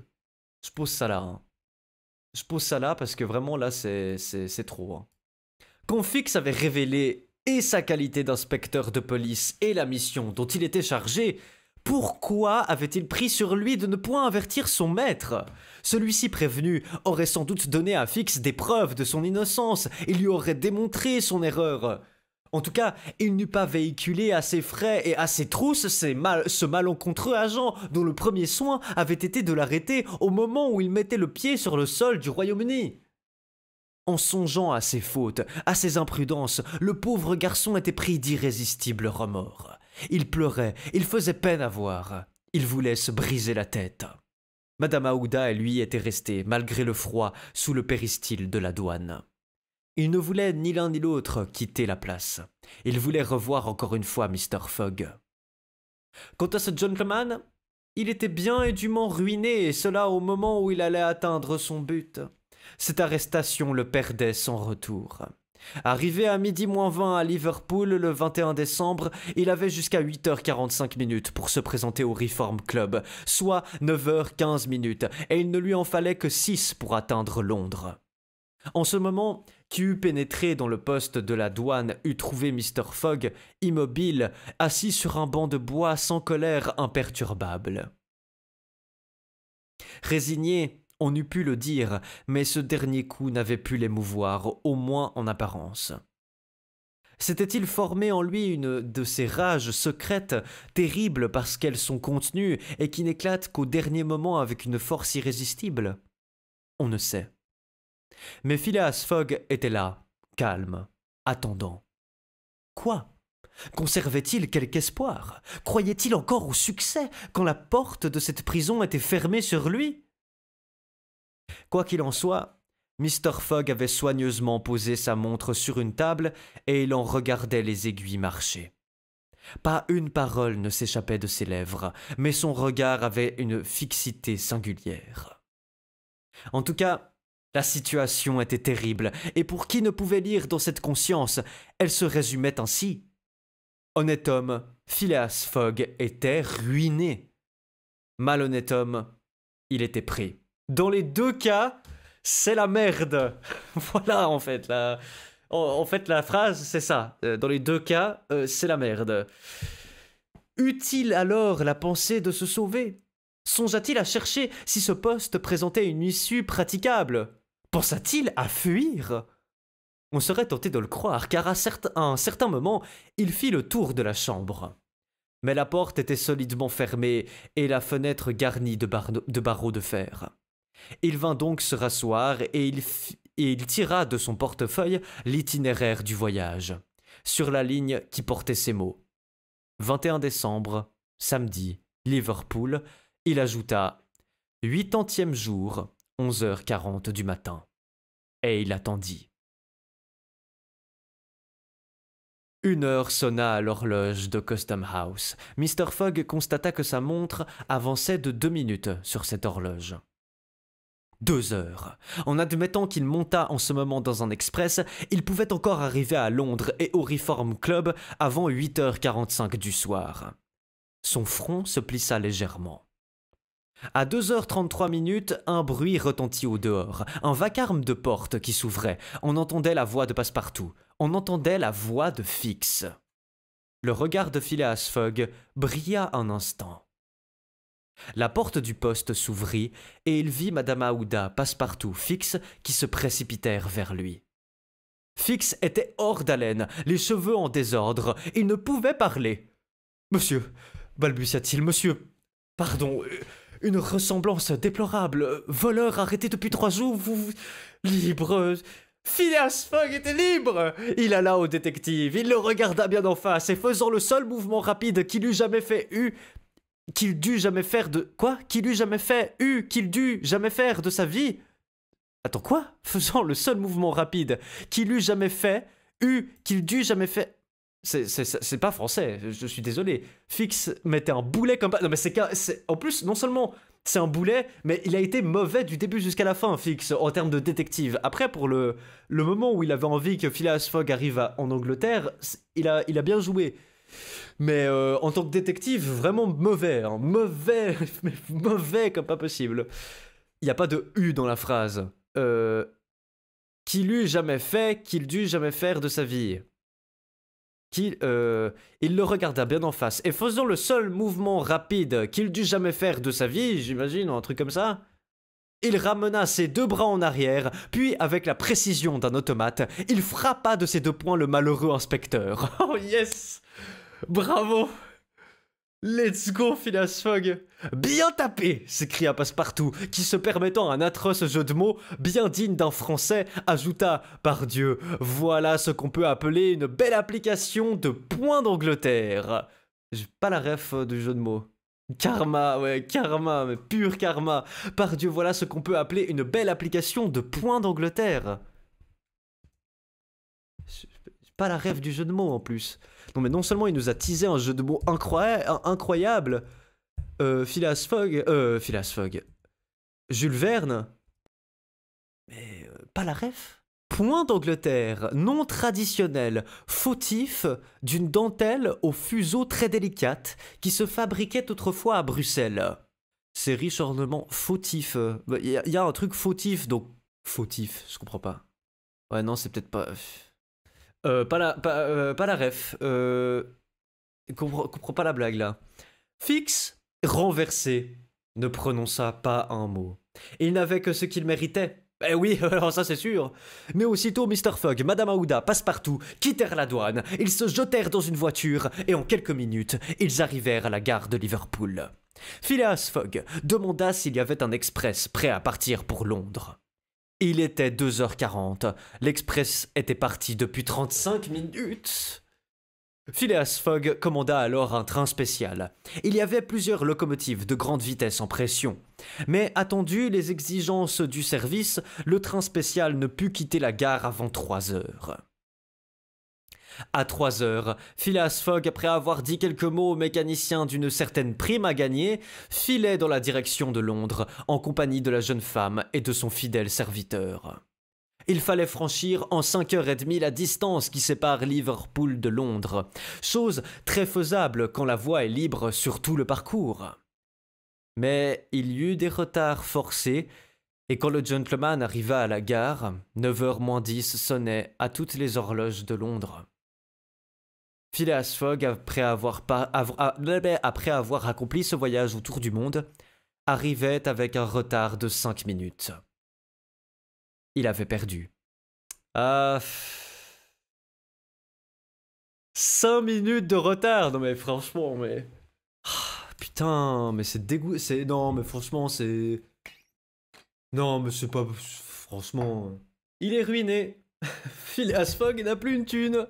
pose ça là. Hein. Je pose ça là parce que vraiment là, c'est trop. Hein. Quand Fix avait révélé et sa qualité d'inspecteur de police et la mission dont il était chargé, pourquoi avait-il pris sur lui de ne point avertir son maître? Celui-ci prévenu aurait sans doute donné à Fix des preuves de son innocence et lui aurait démontré son erreur. En tout cas, il n'eût pas véhiculé à ses frais et à ses trousses ce malencontreux agent dont le premier soin avait été de l'arrêter au moment où il mettait le pied sur le sol du Royaume-Uni. En songeant à ses fautes, à ses imprudences, le pauvre garçon était pris d'irrésistibles remords. Il pleurait, il faisait peine à voir. Il voulait se briser la tête. Madame Aouda et lui étaient restés, malgré le froid, sous le péristyle de la douane. Il ne voulait ni l'un ni l'autre quitter la place. Il voulait revoir encore une fois Mr. Fogg. Quant à ce gentleman, il était bien et dûment ruiné, et cela au moment où il allait atteindre son but. Cette arrestation le perdait sans retour. Arrivé à 12h moins 20 à Liverpool le 21 décembre, il avait jusqu'à 8h45 pour se présenter au Reform Club, soit 9h15, et il ne lui en fallait que 6 pour atteindre Londres. En ce moment, qui eût pénétré dans le poste de la douane eût trouvé Mr. Fogg immobile, assis sur un banc de bois sans colère imperturbable. Résigné, on eût pu le dire, mais ce dernier coup n'avait pu l'émouvoir, au moins en apparence. S'était-il formé en lui une de ces rages secrètes, terribles parce qu'elles sont contenues et qui n'éclatent qu'au dernier moment avec une force irrésistible? On ne sait. Mais Phileas Fogg était là, calme, attendant. Quoi? Conservait-il quelque espoir? Croyait-il encore au succès quand la porte de cette prison était fermée sur lui? Quoi qu'il en soit, Mr. Fogg avait soigneusement posé sa montre sur une table et il en regardait les aiguilles marcher. Pas une parole ne s'échappait de ses lèvres, mais son regard avait une fixité singulière. En tout cas, la situation était terrible, et pour qui ne pouvait lire dans cette conscience, elle se résumait ainsi. Honnête homme, Phileas Fogg était ruiné. Malhonnête homme, il était pris. Dans les deux cas, c'est la merde. Voilà, en fait, la phrase, c'est ça. Dans les deux cas, c'est la merde. Eut-il alors la pensée de se sauver? Songea-t-il à chercher si ce poste présentait une issue praticable? Pensa-t-il à fuir? On serait tenté de le croire, car à un certain moment, il fit le tour de la chambre. Mais la porte était solidement fermée et la fenêtre garnie de barreaux de fer. Il vint donc se rasseoir et il tira de son portefeuille l'itinéraire du voyage, sur la ligne qui portait ces mots. 21 décembre, samedi, Liverpool. Il ajouta 80e jour, 11h40 du matin. Et il attendit. 1 heure sonna à l'horloge de Custom House. Mr. Fogg constata que sa montre avançait de 2 minutes sur cette horloge. 2 heures. En admettant qu'il montât en ce moment dans un express, il pouvait encore arriver à Londres et au Reform Club avant 8h45 du soir. Son front se plissa légèrement. À 2h33, un bruit retentit au dehors, un vacarme de porte qui s'ouvrait. On entendait la voix de Passepartout, on entendait la voix de Fix. Le regard de Phileas Fogg brilla un instant. La porte du poste s'ouvrit et il vit Madame Aouda, Passepartout, Fix qui se précipitèrent vers lui. Fix était hors d'haleine, les cheveux en désordre, il ne pouvait parler. « Monsieur, balbutia-t-il, monsieur, pardon, une ressemblance déplorable, voleur arrêté depuis 3 jours, vous... libre... » Phileas Fogg était libre! Il alla au détective, il le regarda bien en face et faisant le seul mouvement rapide qu'il eût jamais fait qu'il dût jamais faire de... Quoi? Qu'il eût jamais fait qu'il dût jamais faire de sa vie? Attends, quoi? Faisant le seul mouvement rapide qu'il eût jamais fait qu'il dût jamais fait... C'est pas français, je suis désolé. Fix mettait un boulet comme... Non mais en plus, non seulement c'est un boulet, mais il a été mauvais du début jusqu'à la fin, Fix, en termes de détective. Après, pour le moment où il avait envie que Phileas Fogg arrive en Angleterre, il a bien joué. Mais en tant que détective, vraiment mauvais, hein. Mauvais, mauvais comme pas possible. Il n'y a pas de « u » dans la phrase. Qu'il eût jamais fait, qu'il dût jamais faire de sa vie. Il le regarda bien en face, et faisant le seul mouvement rapide qu'il dût jamais faire de sa vie, j'imagine, un truc comme ça, il ramena ses deux bras en arrière, puis avec la précision d'un automate, il frappa de ses deux poings le malheureux inspecteur. Oh yes! Bravo! Let's go, Phileas Fogg! Bien tapé! S'écria Passepartout, qui se permettant un atroce jeu de mots, bien digne d'un Français, ajouta « Pardieu, voilà ce qu'on peut appeler une belle application de points d'Angleterre !» J'ai pas la ref du jeu de mots. Karma, ouais, karma, mais pur karma. Pardieu, voilà ce qu'on peut appeler une belle application de points d'Angleterre. J'ai pas la ref du jeu de mots en plus. Non mais non seulement il nous a teasé un jeu de mots incroyable, Phileas Fogg, Jules Verne, mais pas la ref. Point d'Angleterre, non traditionnel, fautif, d'une dentelle aux fuseaux très délicates, qui se fabriquait autrefois à Bruxelles. Ces riches ornements fautifs, y a un truc fautif, donc fautif, je comprends pas. Ouais non c'est peut-être pas... pas la ref. Comprends pas la blague là. Fix, renversé, ne prononça pas un mot. Il n'avait que ce qu'il méritait. Eh oui, alors ça c'est sûr. Mais aussitôt Mr. Fogg, Madame Aouda, Passepartout quittèrent la douane. Ils se jetèrent dans une voiture et en quelques minutes, ils arrivèrent à la gare de Liverpool. Phileas Fogg demanda s'il y avait un express prêt à partir pour Londres. Il était 2h40. L'express était parti depuis 35 minutes. Phileas Fogg commanda alors un train spécial. Il y avait plusieurs locomotives de grande vitesse en pression. Mais attendu les exigences du service, le train spécial ne put quitter la gare avant 3 heures. À 3 heures, Phileas Fogg, après avoir dit quelques mots au mécanicien d'une certaine prime à gagner, filait dans la direction de Londres, en compagnie de la jeune femme et de son fidèle serviteur. Il fallait franchir en 5h30 la distance qui sépare Liverpool de Londres, chose très faisable quand la voie est libre sur tout le parcours. Mais il y eut des retards forcés, et quand le gentleman arriva à la gare, 9h moins 10 sonnait à toutes les horloges de Londres. Phileas Fogg, après avoir accompli ce voyage autour du monde, arrivait avec un retard de 5 minutes. Il avait perdu. 5 minutes de retard. Non mais franchement, mais... putain, mais c'est dégoût... Non mais franchement, c'est... Non mais c'est pas... Franchement... Il est ruiné. Phileas Fogg n'a plus une thune.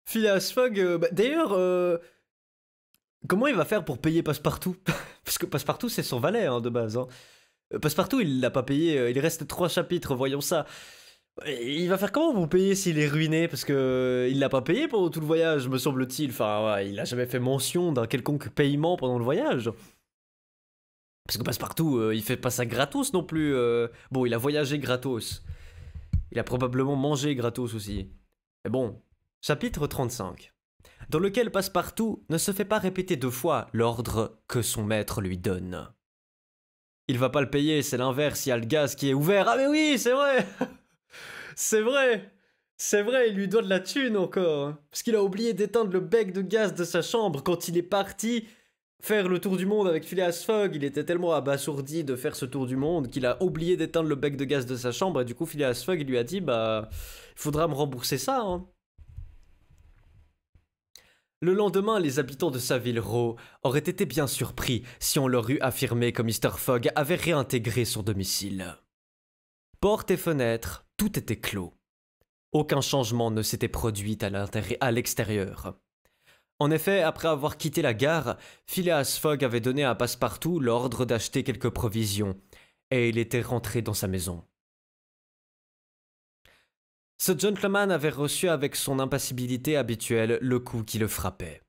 Phileas Fogg... D'ailleurs... Comment il va faire pour payer Passepartout? Parce que Passepartout c'est son valet hein, de base. Hein. Passepartout, il l'a pas payé, il reste 3 chapitres, voyons ça. Il va faire comment pour payer s'il est ruiné? Parce que il l'a pas payé pendant tout le voyage, me semble-t-il. Enfin, ouais, il a jamais fait mention d'un quelconque paiement pendant le voyage. Parce que Passepartout, il fait pas ça gratos non plus. Bon, il a voyagé gratos. Il a probablement mangé gratos aussi. Mais bon, chapitre 35. Dans lequel Passepartout ne se fait pas répéter 2 fois l'ordre que son maître lui donne. Il va pas le payer, c'est l'inverse, il y a le gaz qui est ouvert. Ah mais oui, c'est vrai. C'est vrai. C'est vrai, il lui doit de la thune encore. Parce qu'il a oublié d'éteindre le bec de gaz de sa chambre quand il est parti faire le tour du monde avec Phileas Fogg. Il était tellement abasourdi de faire ce tour du monde qu'il a oublié d'éteindre le bec de gaz de sa chambre. Et du coup, Phileas Fogg lui a dit, bah, il faudra me rembourser ça, hein. Le lendemain, les habitants de Savile Row auraient été bien surpris si on leur eût affirmé que Mr. Fogg avait réintégré son domicile. Portes et fenêtres, tout était clos. Aucun changement ne s'était produit à l'extérieur. En effet, après avoir quitté la gare, Phileas Fogg avait donné à Passepartout l'ordre d'acheter quelques provisions, et il était rentré dans sa maison. Ce gentleman avait reçu avec son impassibilité habituelle le coup qui le frappait.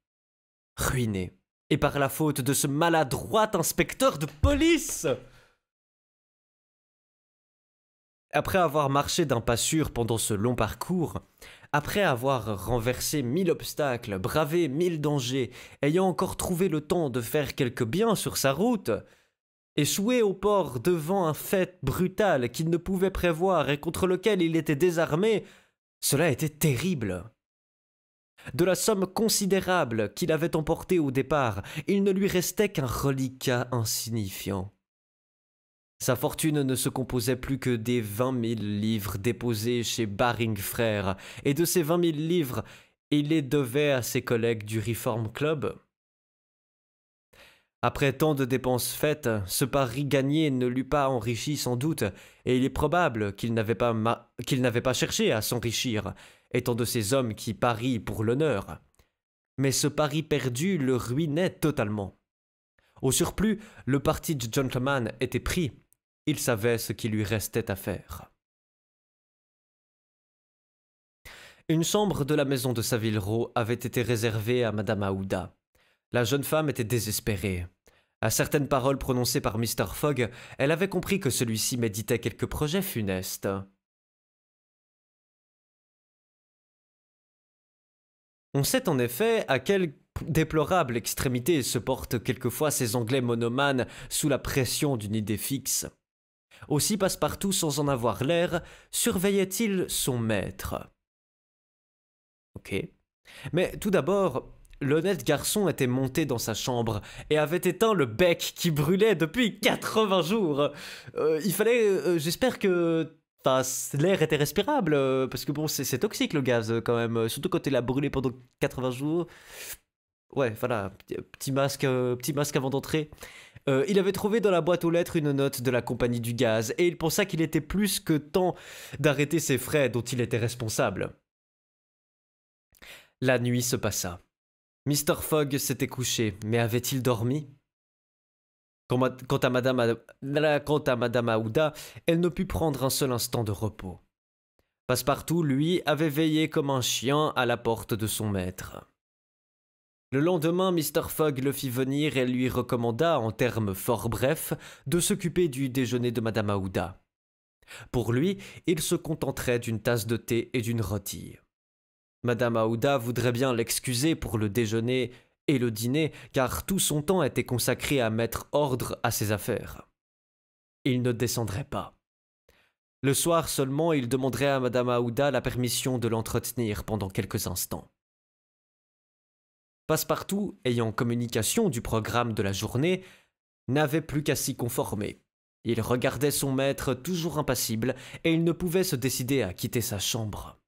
Ruiné, et par la faute de ce maladroit inspecteur de police! Après avoir marché d'un pas sûr pendant ce long parcours, après avoir renversé 1000 obstacles, bravé 1000 dangers, ayant encore trouvé le temps de faire quelques biens sur sa route, échoué au port devant un fait brutal qu'il ne pouvait prévoir et contre lequel il était désarmé, cela était terrible. De la somme considérable qu'il avait emportée au départ, il ne lui restait qu'un reliquat insignifiant. Sa fortune ne se composait plus que des 20 000 livres déposés chez Baring Frères, et de ces 20 000 livres, il les devait à ses collègues du Reform Club. Après tant de dépenses faites, ce pari gagné ne l'eût pas enrichi sans doute, et il est probable qu'il n'avait pas cherché à s'enrichir, étant de ces hommes qui parient pour l'honneur. Mais ce pari perdu le ruinait totalement. Au surplus, le parti du gentleman était pris. Il savait ce qui lui restait à faire. Une chambre de la maison de Saville Row avait été réservée à Madame Aouda. La jeune femme était désespérée. À certaines paroles prononcées par Mr. Fogg, elle avait compris que celui-ci méditait quelques projets funestes. On sait en effet à quelle déplorable extrémité se portent quelquefois ces Anglais monomanes sous la pression d'une idée fixe. Aussi Passepartout, sans en avoir l'air, surveillait-il son maître. Ok. Mais tout d'abord, l'honnête garçon était monté dans sa chambre et avait éteint le bec qui brûlait depuis 80 jours. Il fallait... J'espère que... Enfin, l'air était respirable, parce que bon, c'est toxique le gaz quand même, surtout quand il a brûlé pendant 80 jours. Ouais, voilà, petit masque avant d'entrer. Il avait trouvé dans la boîte aux lettres une note de la compagnie du gaz, et il pensa qu'il était plus que temps d'arrêter ces frais dont il était responsable. La nuit se passa. Mr. Fogg s'était couché, mais avait-il dormi? Quant à Madame Aouda, elle ne put prendre un seul instant de repos. Passepartout, lui, avait veillé comme un chien à la porte de son maître. Le lendemain, Mr. Fogg le fit venir et lui recommanda, en termes fort brefs, de s'occuper du déjeuner de Madame Aouda. Pour lui, il se contenterait d'une tasse de thé et d'une rôtie. Madame Aouda voudrait bien l'excuser pour le déjeuner et le dîner, car tout son temps était consacré à mettre ordre à ses affaires. Il ne descendrait pas. Le soir seulement, il demanderait à Madame Aouda la permission de l'entretenir pendant quelques instants. Passepartout, ayant communication du programme de la journée, n'avait plus qu'à s'y conformer. Il regardait son maître toujours impassible, et il ne pouvait se décider à quitter sa chambre.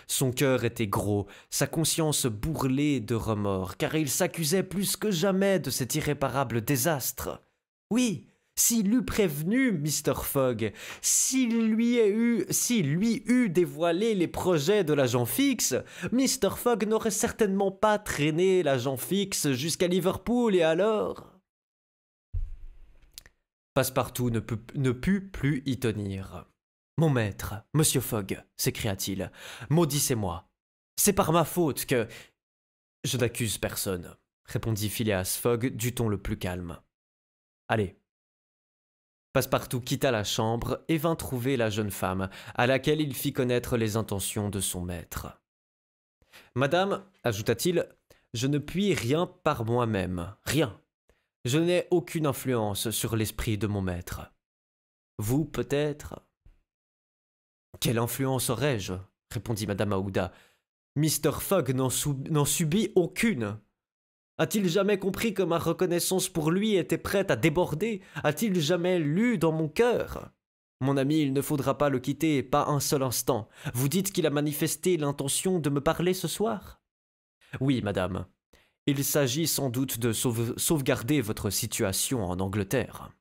Son cœur était gros, sa conscience bourrelée de remords, car il s'accusait plus que jamais de cet irréparable désastre. Oui, s'il eût prévenu Mr. Fogg, s'il lui eût dévoilé les projets de l'agent Fix, Mr. Fogg n'aurait certainement pas traîné l'agent Fix jusqu'à Liverpool, et alors... Passepartout ne put plus y tenir. « Mon maître, monsieur Fogg, s'écria-t-il, maudissez-moi. C'est par ma faute que... » « Je n'accuse personne, » répondit Phileas Fogg du ton le plus calme. « Allez. » Passepartout quitta la chambre et vint trouver la jeune femme, à laquelle il fit connaître les intentions de son maître. « Madame, ajouta-t-il, je ne puis rien par moi-même, rien. Je n'ai aucune influence sur l'esprit de mon maître. Vous, peut-être... » « Quelle influence aurais-je » répondit Madame Aouda. « Mr. Fogg n'en subit aucune. A-t-il jamais compris que ma reconnaissance pour lui était prête à déborder? A-t-il jamais lu dans mon cœur? Mon ami, il ne faudra pas le quitter, pas un seul instant. Vous dites qu'il a manifesté l'intention de me parler ce soir? Oui, madame. Il s'agit sans doute de sauvegarder votre situation en Angleterre.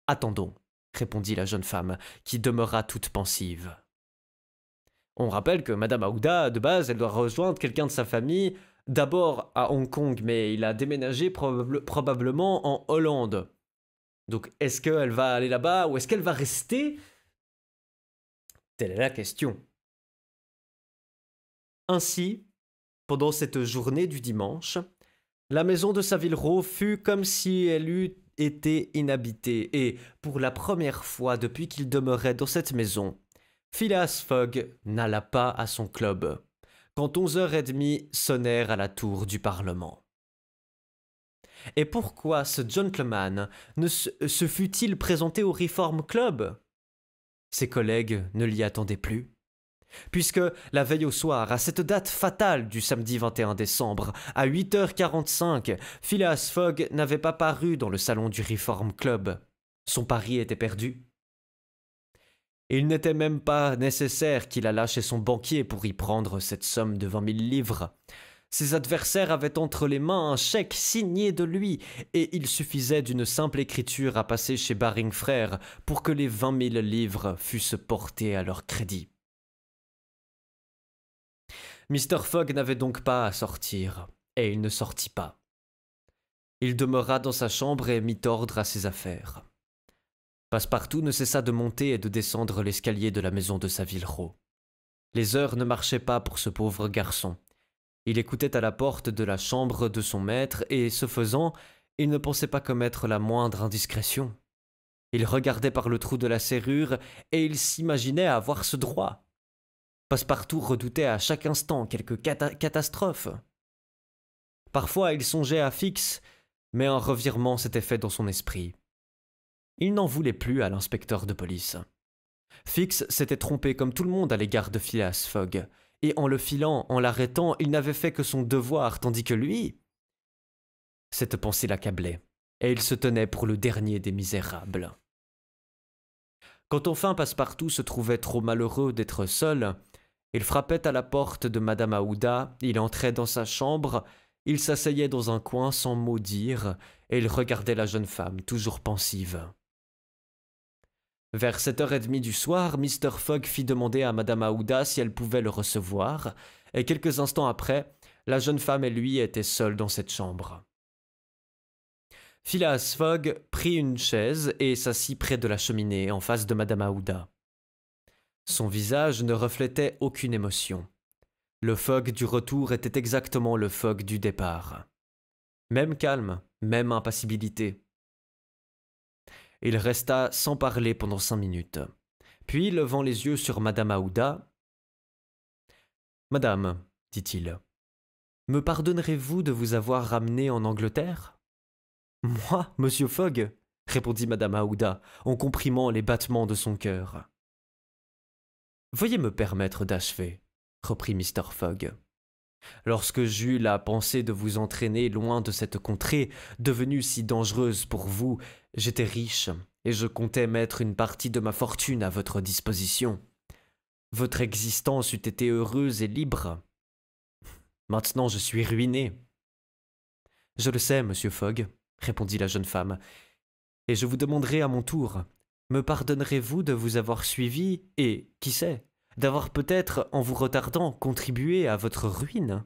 Attendons, répondit la jeune femme, qui demeura toute pensive. On rappelle que Madame Aouda, de base, elle doit rejoindre quelqu'un de sa famille, d'abord à Hong Kong, mais il a déménagé probablement en Hollande. Donc, est-ce qu'elle va aller là-bas ou est-ce qu'elle va rester? Telle est la question. Ainsi, pendant cette journée du dimanche, la maison de Saville-Row fut comme si elle eût été inhabitée, et pour la première fois depuis qu'il demeurait dans cette maison, Phileas Fogg n'alla pas à son club, quand 11h30 sonnèrent à la tour du Parlement. Et pourquoi ce gentleman se fût-il présenté au Reform Club? Ses collègues ne l'y attendaient plus, puisque la veille au soir, à cette date fatale du samedi 21 décembre, à 8h45, Phileas Fogg n'avait pas paru dans le salon du Reform Club. Son pari était perdu. Il n'était même pas nécessaire qu'il allât chez son banquier pour y prendre cette somme de 20 000 livres. Ses adversaires avaient entre les mains un chèque signé de lui, et il suffisait d'une simple écriture à passer chez Baring Frères pour que les 20 000 livres fussent portées à leur crédit. Mr. Fogg n'avait donc pas à sortir, et il ne sortit pas. Il demeura dans sa chambre et mit ordre à ses affaires. Passepartout ne cessa de monter et de descendre l'escalier de la maison de Saville-Row. Les heures ne marchaient pas pour ce pauvre garçon. Il écoutait à la porte de la chambre de son maître et, ce faisant, il ne pensait pas commettre la moindre indiscrétion. Il regardait par le trou de la serrure et il s'imaginait avoir ce droit. Passepartout redoutait à chaque instant quelque catastrophe. Parfois il songeait à Fix, mais un revirement s'était fait dans son esprit. Il n'en voulait plus à l'inspecteur de police. Fix s'était trompé comme tout le monde à l'égard de Phileas Fogg, et en le filant, en l'arrêtant, il n'avait fait que son devoir, tandis que lui... Cette pensée l'accablait, et il se tenait pour le dernier des misérables. Quand enfin Passepartout se trouvait trop malheureux d'être seul, il frappait à la porte de Madame Aouda, il entrait dans sa chambre, il s'asseyait dans un coin sans mot dire, et il regardait la jeune femme, toujours pensive. Vers 7h30 du soir, Mr. Fogg fit demander à Madame Aouda si elle pouvait le recevoir, et quelques instants après, la jeune femme et lui étaient seuls dans cette chambre. Phileas Fogg prit une chaise et s'assit près de la cheminée, en face de Madame Aouda. Son visage ne reflétait aucune émotion. Le Fogg du retour était exactement le Fogg du départ. Même calme, même impassibilité. Il resta sans parler pendant 5 minutes. Puis, levant les yeux sur Madame Aouda, « Madame, dit-il, me pardonnerez-vous de vous avoir ramené en Angleterre ?»« Moi, Monsieur Fogg ?» répondit Madame Aouda, en comprimant les battements de son cœur. « Veuillez me permettre d'achever, » reprit Mr. Fogg. « Lorsque j'eus la pensée de vous entraîner loin de cette contrée, devenue si dangereuse pour vous, j'étais riche, et je comptais mettre une partie de ma fortune à votre disposition. Votre existence eût été heureuse et libre. Maintenant, je suis ruiné. »« Je le sais, Monsieur Fogg, » répondit la jeune femme, « et je vous demanderai à mon tour, me pardonnerez-vous de vous avoir suivi et, qui sait, d'avoir peut-être, en vous retardant, contribué à votre ruine ?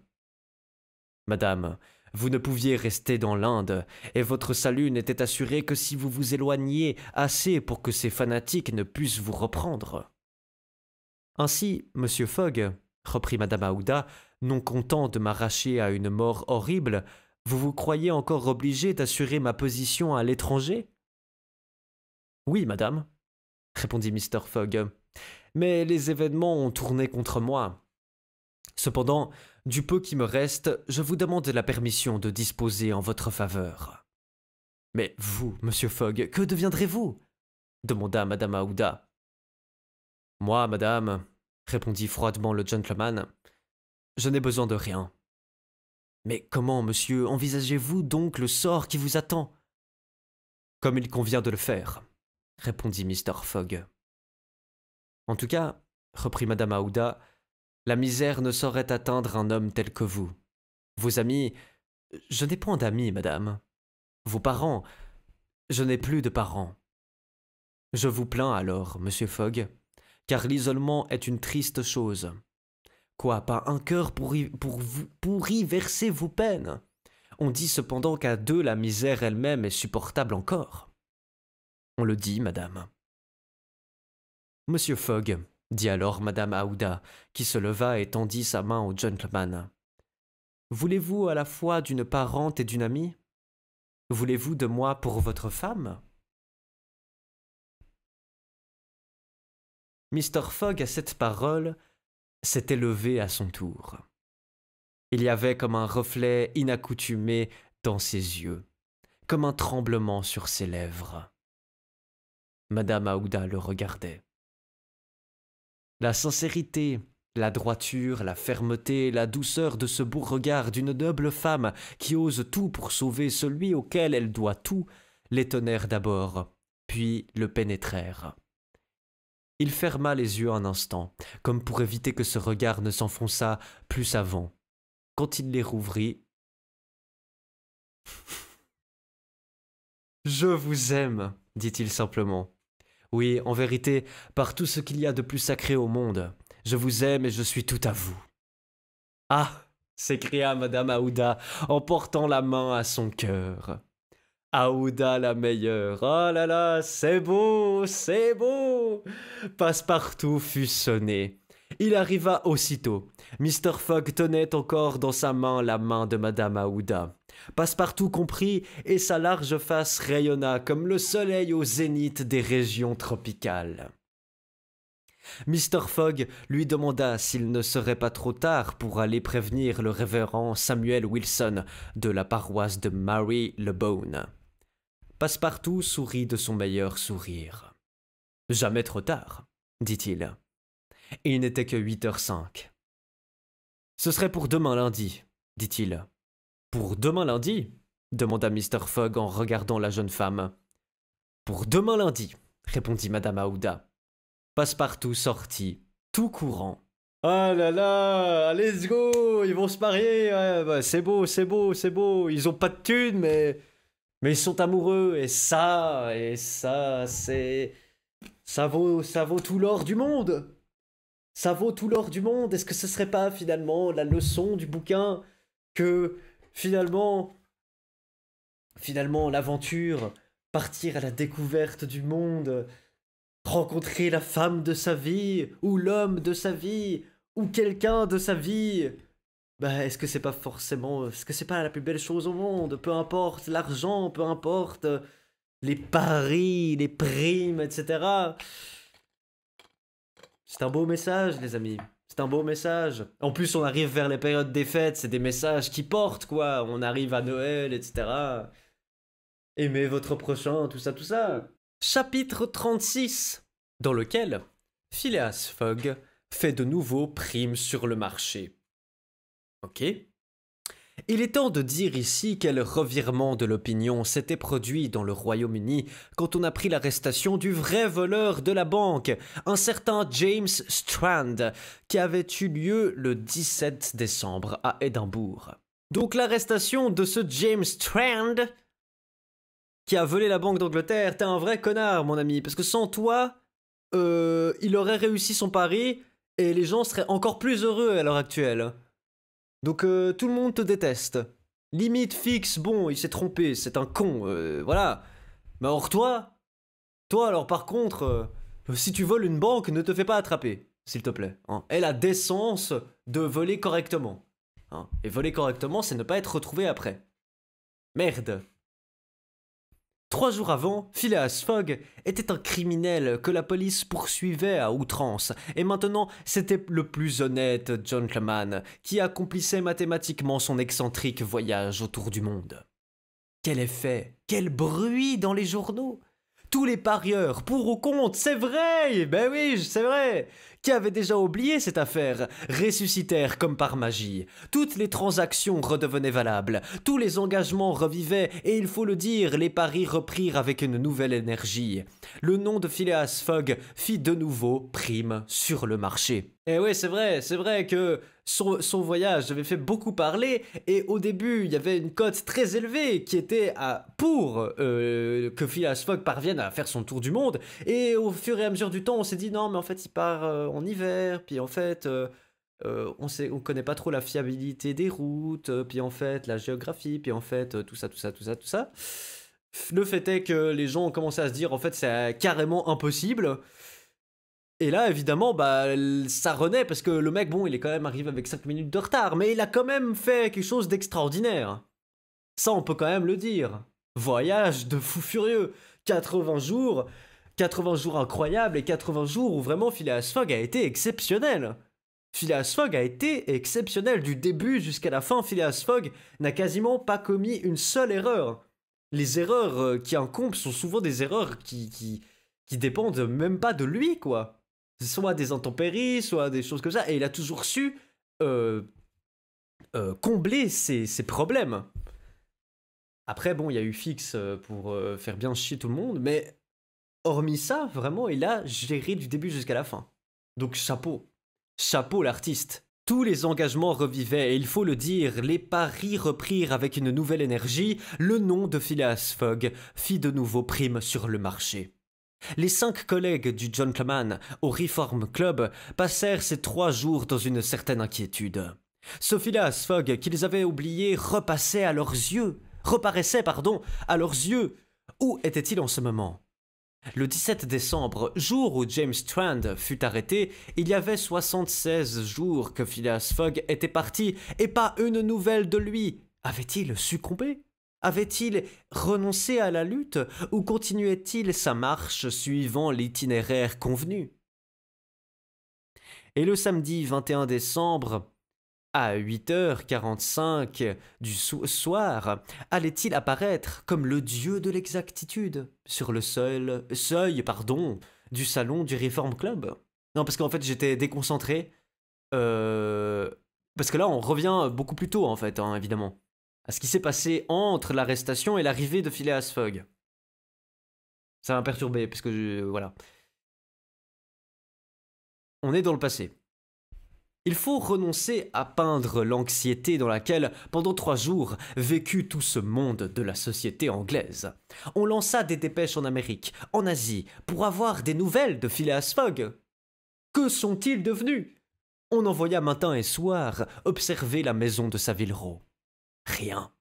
Madame, vous ne pouviez rester dans l'Inde, et votre salut n'était assuré que si vous vous éloigniez assez pour que ces fanatiques ne puissent vous reprendre. Ainsi, Monsieur Fogg, reprit Madame Aouda, non content de m'arracher à une mort horrible, vous vous croyez encore obligé d'assurer ma position à l'étranger ? Oui, madame, répondit Mr. Fogg, mais les événements ont tourné contre moi. Cependant, du peu qui me reste, je vous demande la permission de disposer en votre faveur. Mais vous, Monsieur Fogg, que deviendrez-vous ? Demanda Madame Aouda. Moi, madame, répondit froidement le gentleman, je n'ai besoin de rien. Mais comment, monsieur, envisagez-vous donc le sort qui vous attend ? Comme il convient de le faire, répondit Mr. Fogg. En tout cas, reprit Madame Aouda, la misère ne saurait atteindre un homme tel que vous. Vos amis, je n'ai point d'amis, madame. Vos parents, je n'ai plus de parents. Je vous plains alors, Monsieur Fogg, car l'isolement est une triste chose. Quoi, pas un cœur pour y verser vos peines? On dit cependant qu'à deux la misère elle-même est supportable encore. On le dit, madame. Monsieur Fogg, dit alors Madame Aouda, qui se leva et tendit sa main au gentleman. Voulez-vous à la fois d'une parente et d'une amie? Voulez-vous de moi pour votre femme? Mr. Fogg, à cette parole, s'était levé à son tour. Il y avait comme un reflet inaccoutumé dans ses yeux, comme un tremblement sur ses lèvres. Madame Aouda le regardait. La sincérité, la droiture, la fermeté, la douceur de ce beau regard d'une noble femme qui ose tout pour sauver celui auquel elle doit tout, l'étonnèrent d'abord, puis le pénétrèrent. Il ferma les yeux un instant, comme pour éviter que ce regard ne s'enfonçât plus avant. Quand il les rouvrit, « Je vous aime, dit-il simplement. Oui, en vérité, par tout ce qu'il y a de plus sacré au monde, je vous aime et je suis tout à vous. » Ah, s'écria Madame Aouda en portant la main à son cœur. Aouda la meilleure, oh là là, c'est beau, c'est beau. Passepartout fut sonné. Il arriva aussitôt. Mr. Fogg tenait encore dans sa main la main de Madame Aouda. Passepartout comprit et sa large face rayonna comme le soleil au zénith des régions tropicales. Mr. Fogg lui demanda s'il ne serait pas trop tard pour aller prévenir le révérend Samuel Wilson de la paroisse de Mary-le-Bone. Passepartout sourit de son meilleur sourire. « Jamais trop tard, dit-il. Il n'était que 8h05. « Ce serait pour demain lundi, dit-il. « Pour demain lundi ?» demanda Mr. Fogg en regardant la jeune femme. « Pour demain lundi, répondit Madame Aouda. Passepartout sortit, tout courant. « Ah là là, let's go, ils vont se marier, ouais, bah, c'est beau, c'est beau, c'est beau, ils ont pas de thunes, mais ils sont amoureux, et ça, c'est... Ça vaut tout l'or du monde. Ça vaut tout l'or du monde. Est-ce que ce serait pas finalement la leçon du bouquin que finalement l'aventure, partir à la découverte du monde, rencontrer la femme de sa vie, ou l'homme de sa vie, ou quelqu'un de sa vie, bah est-ce que c'est pas forcément, est-ce que c'est pas la plus belle chose au monde? Peu importe l'argent, peu importe les paris, les primes, etc. C'est un beau message, les amis. C'est un beau message. En plus, on arrive vers les périodes des fêtes, c'est des messages qui portent, quoi. On arrive à Noël, etc. Aimez votre prochain, tout ça, tout ça. Chapitre 36, dans lequel Phileas Fogg fait de nouveaux primes sur le marché. Ok. Il est temps de dire ici quel revirement de l'opinion s'était produit dans le Royaume-Uni quand on apprit l'arrestation du vrai voleur de la banque, un certain James Strand, qui avait eu lieu le 17 décembre à Édimbourg. Donc l'arrestation de ce James Strand, qui a volé la banque d'Angleterre, t'es un vrai connard, mon ami, parce que sans toi, il aurait réussi son pari et les gens seraient encore plus heureux à l'heure actuelle. Donc tout le monde te déteste. Limite fixe, bon, il s'est trompé, c'est un con, voilà. Mais or toi alors par contre, si tu voles une banque, ne te fais pas attraper, s'il te plaît. Hein. Aie la décence de voler correctement. Hein. Et voler correctement, c'est ne pas être retrouvé après. Merde. 3 jours avant, Phileas Fogg était un criminel que la police poursuivait à outrance, et maintenant c'était le plus honnête gentleman qui accomplissait mathématiquement son excentrique voyage autour du monde. Quel effet, quel bruit dans les journaux! Tous les parieurs, pour ou contre, c'est vrai! Ben oui, c'est vrai! Qui avait déjà oublié cette affaire, ressuscitèrent comme par magie. Toutes les transactions redevenaient valables, tous les engagements revivaient, et il faut le dire, les paris reprirent avec une nouvelle énergie. Le nom de Phileas Fogg fit de nouveau prime sur le marché. Et oui, c'est vrai que son voyage avait fait beaucoup parler, et au début, il y avait une cote très élevée qui était pour que Phileas Fogg parvienne à faire son tour du monde, et au fur et à mesure du temps, on s'est dit non, mais en fait, il part en hiver, puis en fait, on connaît pas trop la fiabilité des routes, puis en fait, la géographie, puis en fait, tout ça. Le fait est que les gens ont commencé à se dire, en fait, c'est carrément impossible. Et là, évidemment, bah, ça renaît parce que le mec, bon, il est quand même arrivé avec 5 minutes de retard, mais il a quand même fait quelque chose d'extraordinaire. Ça, on peut quand même le dire. Voyage de fou furieux. 80 jours, 80 jours incroyables et 80 jours où vraiment Phileas Fogg a été exceptionnel. Phileas Fogg a été exceptionnel du début jusqu'à la fin. Phileas Fogg n'a quasiment pas commis une seule erreur. Les erreurs qui incombent sont souvent des erreurs qui dépendent même pas de lui, quoi. Soit des intempéries, soit des choses comme ça. Et il a toujours su combler ses problèmes. Après, bon, il y a eu Fix pour faire bien chier tout le monde, mais hormis ça, vraiment, il a géré du début jusqu'à la fin. Donc chapeau. Chapeau l'artiste. Tous les engagements revivaient et il faut le dire, les paris reprirent avec une nouvelle énergie, le nom de Phileas Fogg fit de nouveau prime sur le marché. Les 5 collègues du Gentleman au Reform Club passèrent ces 3 jours dans une certaine inquiétude. Ce Phileas Fogg qu'ils avaient oublié reparaissait à leurs yeux. Où était-il en ce moment? Le 17 décembre, jour où James Strand fut arrêté, il y avait 76 jours que Phileas Fogg était parti et pas une nouvelle de lui. Avait-il succombé? Avait-il renoncé à la lutte ou continuait-il sa marche suivant l'itinéraire convenu? Et le samedi 21 décembre, à 8h45 du soir, allait-il apparaître comme le dieu de l'exactitude sur le seuil du salon du Reform Club? Non, parce qu'en fait, j'étais déconcentré. Parce que là, on revient beaucoup plus tôt, en fait, hein, évidemment, à ce qui s'est passé entre l'arrestation et l'arrivée de Phileas Fogg. Ça m'a perturbé, parce que, voilà. On est dans le passé. Il faut renoncer à peindre l'anxiété dans laquelle, pendant 3 jours, vécut tout ce monde de la société anglaise. On lança des dépêches en Amérique, en Asie, pour avoir des nouvelles de Phileas Fogg. Que sont-ils devenus? On envoya matin et soir observer la maison de Savile Row. Rien.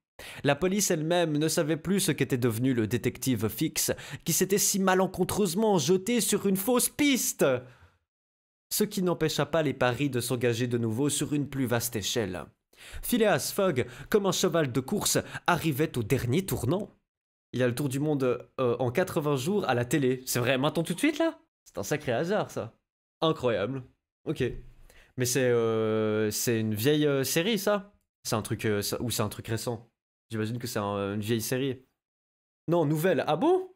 La police elle-même ne savait plus ce qu'était devenu le détective Fix, qui s'était si malencontreusement jeté sur une fausse piste. Ce qui n'empêcha pas les paris de s'engager de nouveau sur une plus vaste échelle. Phileas Fogg, comme un cheval de course, arrivait au dernier tournant. Il a le tour du monde en 80 jours à la télé. C'est vrai, maintenant tout de suite là? C'est un sacré hasard ça. Incroyable. Ok. Mais c'est une vieille série ça? C'est un truc ou c'est un truc récent? J'imagine que c'est une vieille série. Non, nouvelle. Ah bon?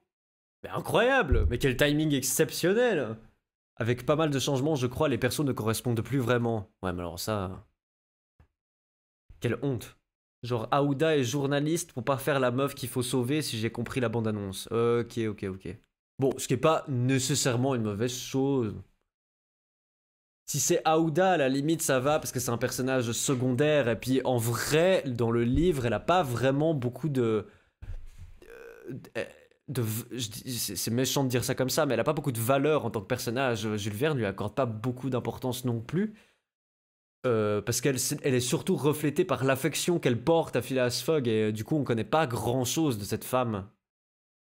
Mais incroyable! Mais quel timing exceptionnel! Avec pas mal de changements, je crois, les persos ne correspondent plus vraiment. Ouais, mais alors ça... Quelle honte. Genre, Aouda est journaliste pour pas faire la meuf qu'il faut sauver si j'ai compris la bande-annonce. Ok. Bon, ce qui est pas nécessairement une mauvaise chose. Si c'est Aouda, à la limite, ça va, parce que c'est un personnage secondaire, et puis en vrai, dans le livre, elle a pas vraiment beaucoup c'est méchant de dire ça comme ça, mais elle a pas beaucoup de valeur en tant que personnage. Jules Verne lui accorde pas beaucoup d'importance non plus, parce qu'elle est surtout reflétée par l'affection qu'elle porte à Phileas Fogg, et du coup on connaît pas grand chose de cette femme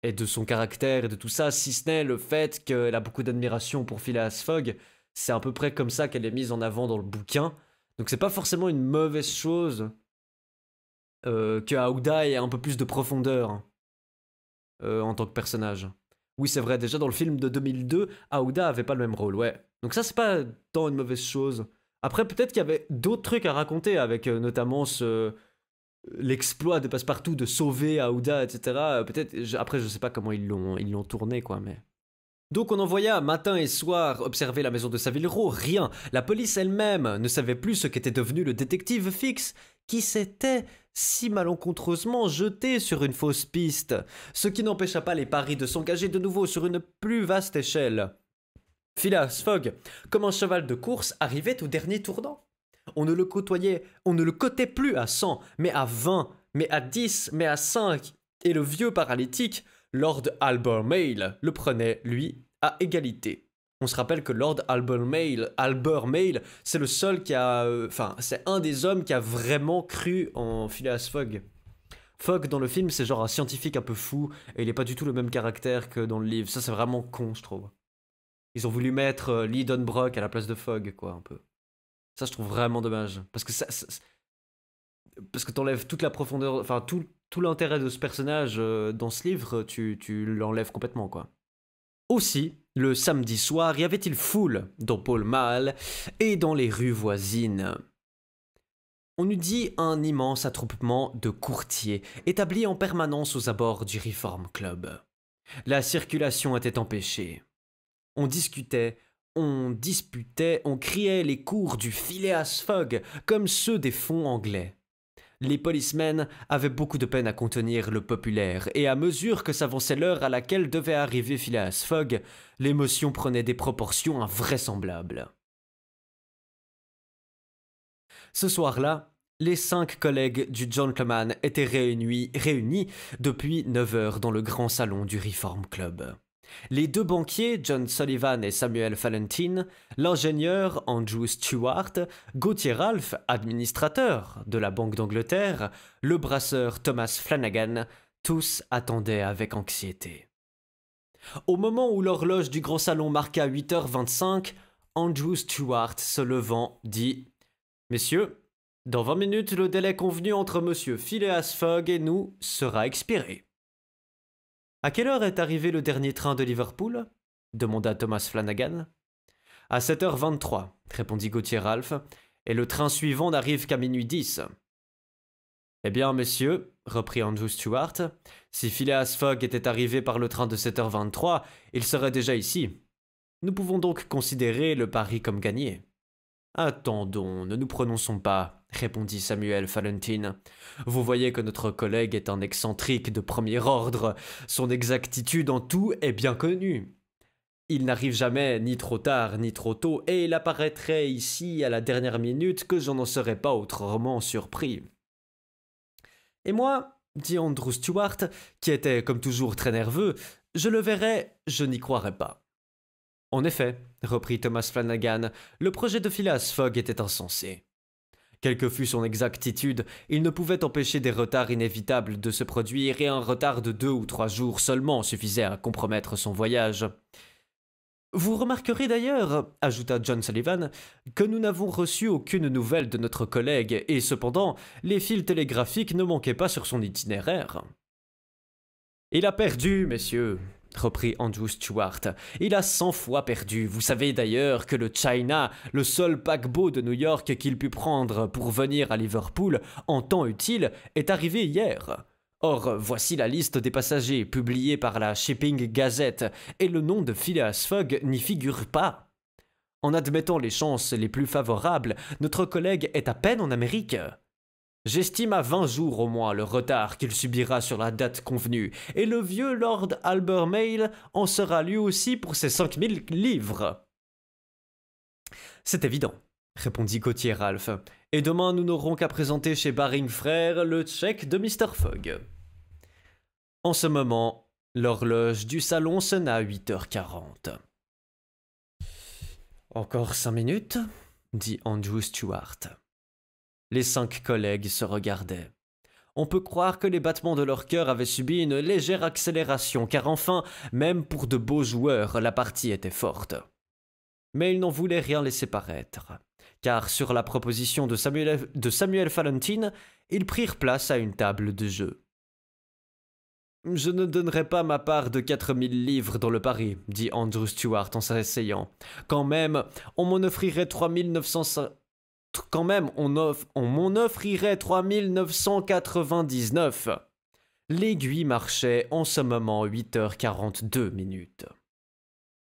et de son caractère et de tout ça, si ce n'est le fait qu'elle a beaucoup d'admiration pour Phileas Fogg. C'est à peu près comme ça qu'elle est mise en avant dans le bouquin, donc c'est pas forcément une mauvaise chose que Aouda ait un peu plus de profondeur en tant que personnage. Oui, c'est vrai, déjà dans le film de 2002, Aouda avait pas le même rôle, ouais. Donc ça, c'est pas tant une mauvaise chose. Après, peut-être qu'il y avait d'autres trucs à raconter, avec notamment l'exploit de Passepartout de sauver Aouda, etc. Peut-être, après, je sais pas comment ils l'ont tourné, quoi, mais... Donc on envoya matin et soir observer la maison de Savile Row, rien. La police elle-même ne savait plus ce qu'était devenu le détective Fix, qui s'était si malencontreusement jeté sur une fausse piste, ce qui n'empêcha pas les paris de s'engager de nouveau sur une plus vaste échelle. Phileas Fogg, comme un cheval de course, arrivait au dernier tournant. On ne le cotait plus à 100, mais à 20, mais à 10, mais à 5, et le vieux paralytique, Lord Albermale, le prenait, lui, à égalité. On se rappelle que Lord Albermale, c'est le seul qui a... c'est un des hommes qui a vraiment cru en Phileas Fogg. Fogg, dans le film, c'est genre un scientifique un peu fou, et il n'est pas du tout le même caractère que dans le livre. Ça, c'est vraiment con, je trouve. Ils ont voulu mettre Lidenbrock à la place de Fogg, quoi, un peu. Ça, je trouve vraiment dommage. Parce que parce que t'enlèves toute la profondeur, enfin, tout l'intérêt de ce personnage dans ce livre, tu l'enlèves complètement, quoi. Aussi, le samedi soir, y avait-il foule dans Pall Mall et dans les rues voisines. On eût dit un immense attroupement de courtiers établis en permanence aux abords du Reform Club. La circulation était empêchée. On discutait, on disputait, on criait les cours du Phileas Fogg comme ceux des fonds anglais. Les policemen avaient beaucoup de peine à contenir le populaire, et à mesure que s'avançait l'heure à laquelle devait arriver Phileas Fogg, l'émotion prenait des proportions invraisemblables. Ce soir-là, les 5 collègues du gentleman étaient réunis depuis 9 heures dans le grand salon du Reform Club. Les 2 banquiers, John Sullivan et Samuel Fallentin, l'ingénieur Andrew Stewart, Gauthier Ralph, administrateur de la Banque d'Angleterre, le brasseur Thomas Flanagan, tous attendaient avec anxiété. Au moment où l'horloge du grand salon marqua 8h25, Andrew Stewart, se levant, dit « Messieurs, dans 20 minutes, le délai convenu entre monsieur Phileas Fogg et nous sera expiré. » « À quelle heure est arrivé le dernier train de Liverpool » demanda Thomas Flanagan. « À 7h23, répondit Gauthier Ralph, et le train suivant n'arrive qu'à minuit 10. »« Eh bien, messieurs, reprit Andrew Stewart, si Phileas Fogg était arrivé par le train de 7h23, il serait déjà ici. Nous pouvons donc considérer le pari comme gagné. » « Attendons, ne nous prononçons pas, répondit Samuel Fallentin. Vous voyez que notre collègue est un excentrique de premier ordre. Son exactitude en tout est bien connue. Il n'arrive jamais ni trop tard ni trop tôt, et il apparaîtrait ici à la dernière minute que je n'en serais pas autrement surpris. Et moi, dit Andrew Stewart, qui était comme toujours très nerveux, je le verrai, je n'y croirais pas. En effet, reprit Thomas Flanagan, le projet de Phileas Fogg était insensé. Quelle que fût son exactitude, il ne pouvait empêcher des retards inévitables de se produire, et un retard de 2 ou 3 jours seulement suffisait à compromettre son voyage. Vous remarquerez d'ailleurs, ajouta John Sullivan, que nous n'avons reçu aucune nouvelle de notre collègue, et cependant, les fils télégraphiques ne manquaient pas sur son itinéraire. Il a perdu, messieurs, reprit Andrew Stewart. Il a 100 fois perdu. Vous savez d'ailleurs que le China, le seul paquebot de New York qu'il put prendre pour venir à Liverpool en temps utile, est arrivé hier. Or, voici la liste des passagers publiée par la Shipping Gazette, et le nom de Phileas Fogg n'y figure pas. En admettant les chances les plus favorables, notre collègue est à peine en Amérique. J'estime à 20 jours au moins le retard qu'il subira sur la date convenue, et le vieux Lord Albermale en sera lui aussi pour ses 5000 livres. C'est évident, répondit Gauthier Ralph, et demain nous n'aurons qu'à présenter chez Baring Frères le chèque de Mr. Fogg. En ce moment, l'horloge du salon sonna à 8h40. Encore 5 minutes, dit Andrew Stewart. Les 5 collègues se regardaient. On peut croire que les battements de leur cœur avaient subi une légère accélération, car enfin, même pour de beaux joueurs, la partie était forte. Mais ils n'en voulaient rien laisser paraître, car sur la proposition de Samuel Fallentin, ils prirent place à une table de jeu. « Je ne donnerai pas ma part de 4000 livres dans le pari, dit Andrew Stewart en s'asseyant. Quand même, on m'en offrirait 3950. Quand même, on m'en offrirait 3999. L'aiguille marchait en ce moment 8h42.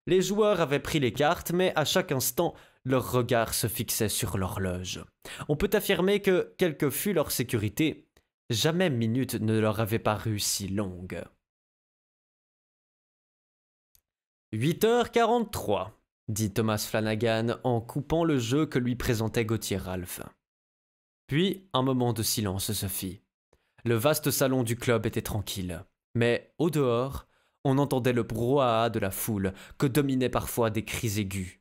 Les joueurs avaient pris les cartes, mais à chaque instant, leur regard se fixait sur l'horloge. On peut affirmer que, quelle que fût leur sécurité, jamais minute ne leur avait paru si longue. 8h43. Dit Thomas Flanagan en coupant le jeu que lui présentait Gauthier Ralph. Puis un moment de silence se fit. Le vaste salon du club était tranquille, mais au dehors, on entendait le brouhaha de la foule que dominaient parfois des cris aigus.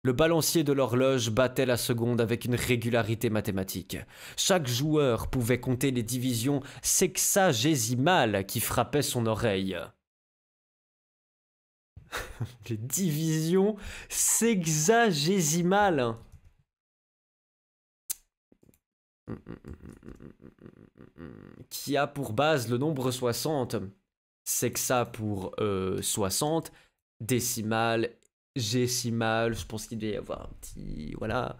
Le balancier de l'horloge battait la seconde avec une régularité mathématique. Chaque joueur pouvait compter les divisions sexagésimales qui frappaient son oreille. Les divisions sexagésimales. Qui a pour base le nombre 60. Sexa pour 60. Décimale, gésimale. Je pense qu'il doit y avoir un petit... Voilà.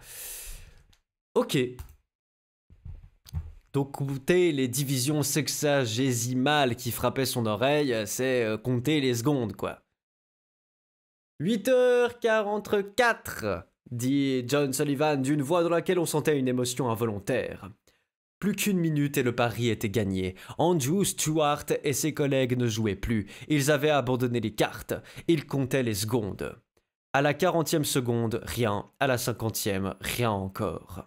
Ok. Donc compter les divisions sexagésimales qui frappaient son oreille, c'est compter les secondes, quoi. 8h44, dit John Sullivan d'une voix dans laquelle on sentait une émotion involontaire. Plus qu'une minute et le pari était gagné. Andrew Stewart et ses collègues ne jouaient plus. Ils avaient abandonné les cartes. Ils comptaient les secondes. À la 40e seconde, rien. À la 50e, rien encore.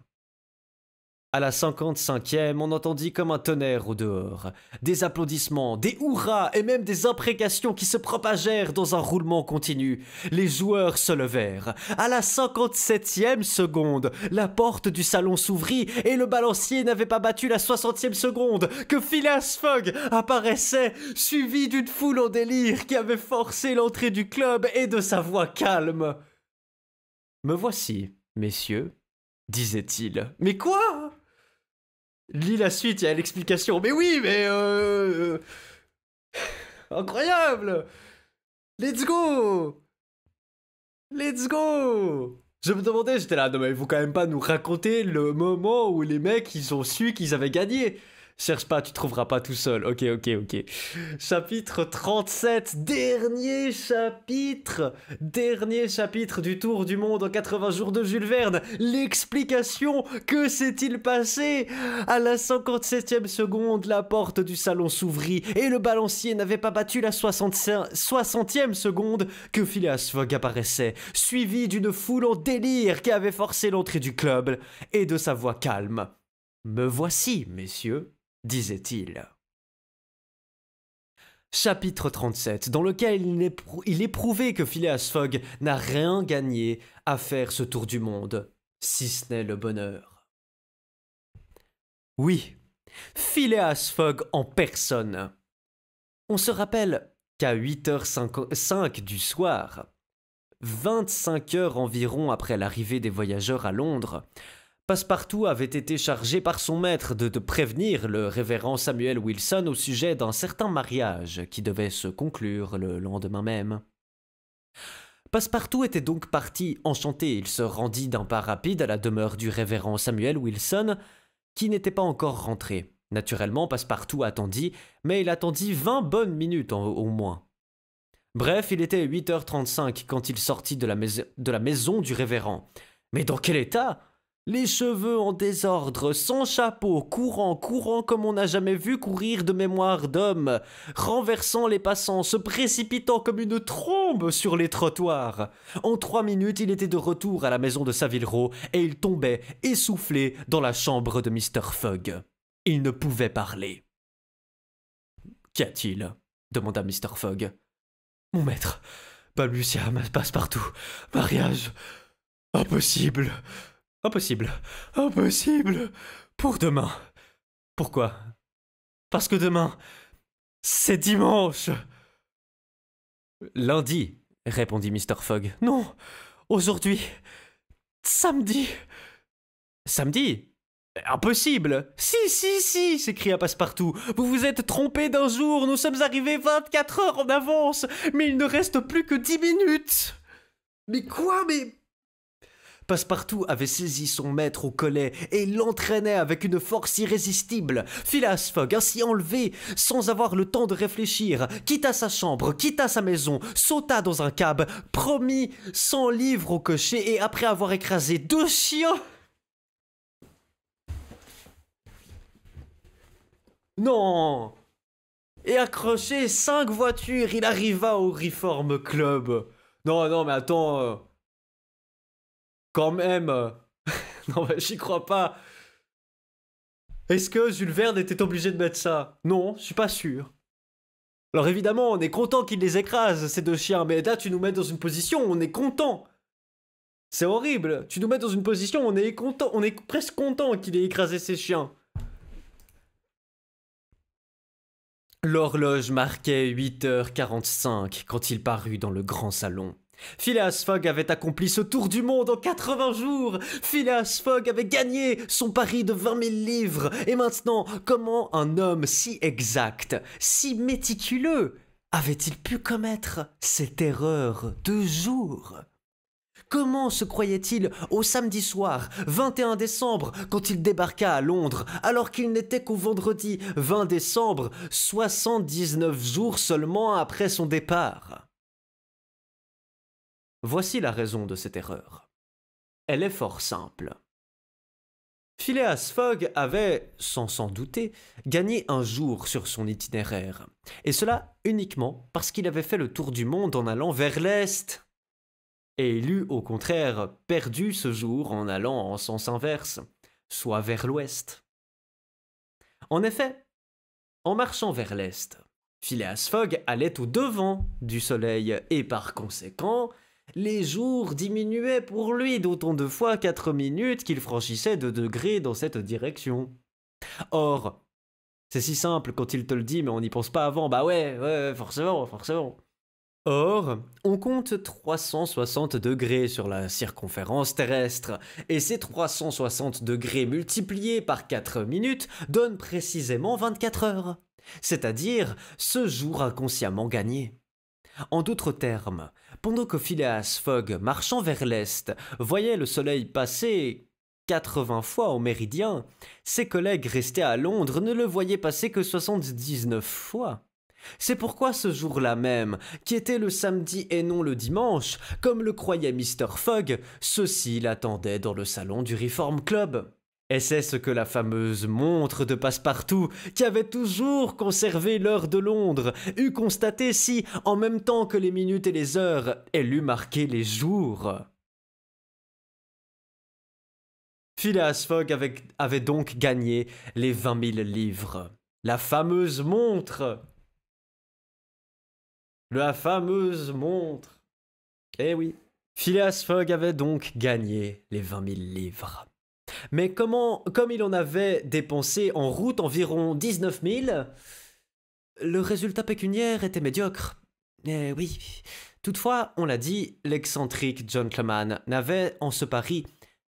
À la 55e, on entendit comme un tonnerre au dehors. Des applaudissements, des hurrahs et même des imprécations qui se propagèrent dans un roulement continu. Les joueurs se levèrent. À la 57e seconde, la porte du salon s'ouvrit et le balancier n'avait pas battu la 60e seconde que Phileas Fogg apparaissait, suivi d'une foule en délire qui avait forcé l'entrée du club et de sa voix calme. « Me voici, messieurs, disait-il. »« Mais quoi ?» Lis la suite, il y a l'explication. Mais oui, mais incroyable. Let's go. Let's go. Je me demandais, j'étais là, non mais il faut quand même pas nous raconter le moment où les mecs, ils ont su qu'ils avaient gagné. Cherche pas, tu trouveras pas tout seul. Ok. Chapitre 37, dernier chapitre du Tour du Monde en 80 jours de Jules Verne. L'explication, que s'est-il passé? À la 57e seconde, la porte du salon s'ouvrit et le balancier n'avait pas battu la 60e seconde que Phileas Fogg apparaissait, suivi d'une foule en délire qui avait forcé l'entrée du club et de sa voix calme. « Me voici, messieurs. » disait-il. Chapitre 37, dans lequel il est prouvé que Phileas Fogg n'a rien gagné à faire ce tour du monde, si ce n'est le bonheur. Oui, Phileas Fogg en personne. On se rappelle qu'à 8h05 du soir, 25 heures environ après l'arrivée des voyageurs à Londres, Passepartout avait été chargé par son maître de prévenir le révérend Samuel Wilson au sujet d'un certain mariage qui devait se conclure le lendemain même. Passepartout était donc parti enchanté. Il se rendit d'un pas rapide à la demeure du révérend Samuel Wilson, qui n'était pas encore rentré. Naturellement, Passepartout attendit, mais il attendit 20 bonnes minutes au moins. Bref, il était 8h35 quand il sortit de la maison du révérend. Mais dans quel état ? Les cheveux en désordre, sans chapeau, courant comme on n'a jamais vu courir de mémoire d'homme, renversant les passants, se précipitant comme une trombe sur les trottoirs. En 3 minutes, il était de retour à la maison de Savile Row et il tombait, essoufflé, dans la chambre de Mr. Fogg. Il ne pouvait parler. « Qu'y a-t-il » demanda Mr. Fogg. « Mon maître, balbutia Passepartout. Mariage. Impossible. Impossible. Pour demain. Pourquoi? Parce que demain, c'est dimanche. Lundi, répondit Mr. Fogg. Non, aujourd'hui. Samedi. Samedi? Impossible. Si, s'écria Passepartout. Vous vous êtes trompé d'un jour, nous sommes arrivés 24 heures en avance, mais il ne reste plus que 10 minutes. Mais quoi, mais... Passepartout avait saisi son maître au collet et l'entraînait avec une force irrésistible. Phileas Fogg, ainsi enlevé, sans avoir le temps de réfléchir, quitta sa chambre, quitta sa maison, sauta dans un cab, promit 100 livres au cocher et après avoir écrasé 2 chiens... Non! Et accroché 5 voitures, il arriva au Reform Club. Non, mais attends... Quand même... non, mais j'y crois pas. Est-ce que Jules Verne était obligé de mettre ça? Non, je suis pas sûr. Alors évidemment, on est content qu'il les écrase, ces 2 chiens, mais là, tu nous mets dans une position où on est content. C'est horrible. Tu nous mets dans une position où on est content, on est presque content qu'il ait écrasé ces chiens. L'horloge marquait 8h45 quand il parut dans le grand salon. Phileas Fogg avait accompli ce tour du monde en 80 jours. Phileas Fogg avait gagné son pari de 20 000 livres. Et maintenant, comment un homme si exact, si méticuleux, avait-il pu commettre cette erreur de jour? Comment se croyait-il au samedi soir, 21 décembre, quand il débarqua à Londres, alors qu'il n'était qu'au vendredi 20 décembre, 79 jours seulement après son départ? Voici la raison de cette erreur. Elle est fort simple. Phileas Fogg avait, sans s'en douter, gagné un jour sur son itinéraire, et cela uniquement parce qu'il avait fait le tour du monde en allant vers l'Est. Et il eut au contraire perdu ce jour en allant en sens inverse, soit vers l'ouest. En effet, en marchant vers l'est, Phileas Fogg allait au devant du soleil et par conséquent, les jours diminuaient pour lui d'autant de fois 4 minutes qu'il franchissait de degrés dans cette direction. Or, c'est si simple quand il te le dit mais on n'y pense pas avant, bah ouais, forcément. Or, on compte 360 degrés sur la circonférence terrestre, et ces 360 degrés multipliés par 4 minutes donnent précisément 24 heures, c'est-à-dire ce jour inconsciemment gagné. En d'autres termes, pendant que Phileas Fogg, marchant vers l'est, voyait le soleil passer 80 fois au méridien, ses collègues restés à Londres ne le voyaient passer que 79 fois. C'est pourquoi ce jour-là même, qui était le samedi et non le dimanche, comme le croyait Mr. Fogg, ceux-ci l'attendaient dans le salon du Reform Club. Et c'est ce que la fameuse montre de Passepartout, qui avait toujours conservé l'heure de Londres, eût constaté si, en même temps que les minutes et les heures, elle eût marqué les jours. Phileas Fogg avait donc gagné les 20 000 livres. La fameuse montre. La fameuse montre. Eh oui. Phileas Fogg avait donc gagné les 20 000 livres. Mais comme il en avait dépensé en route environ 19 000, le résultat pécuniaire était médiocre. Eh oui. Toutefois, on l'a dit, l'excentrique gentleman n'avait en ce pari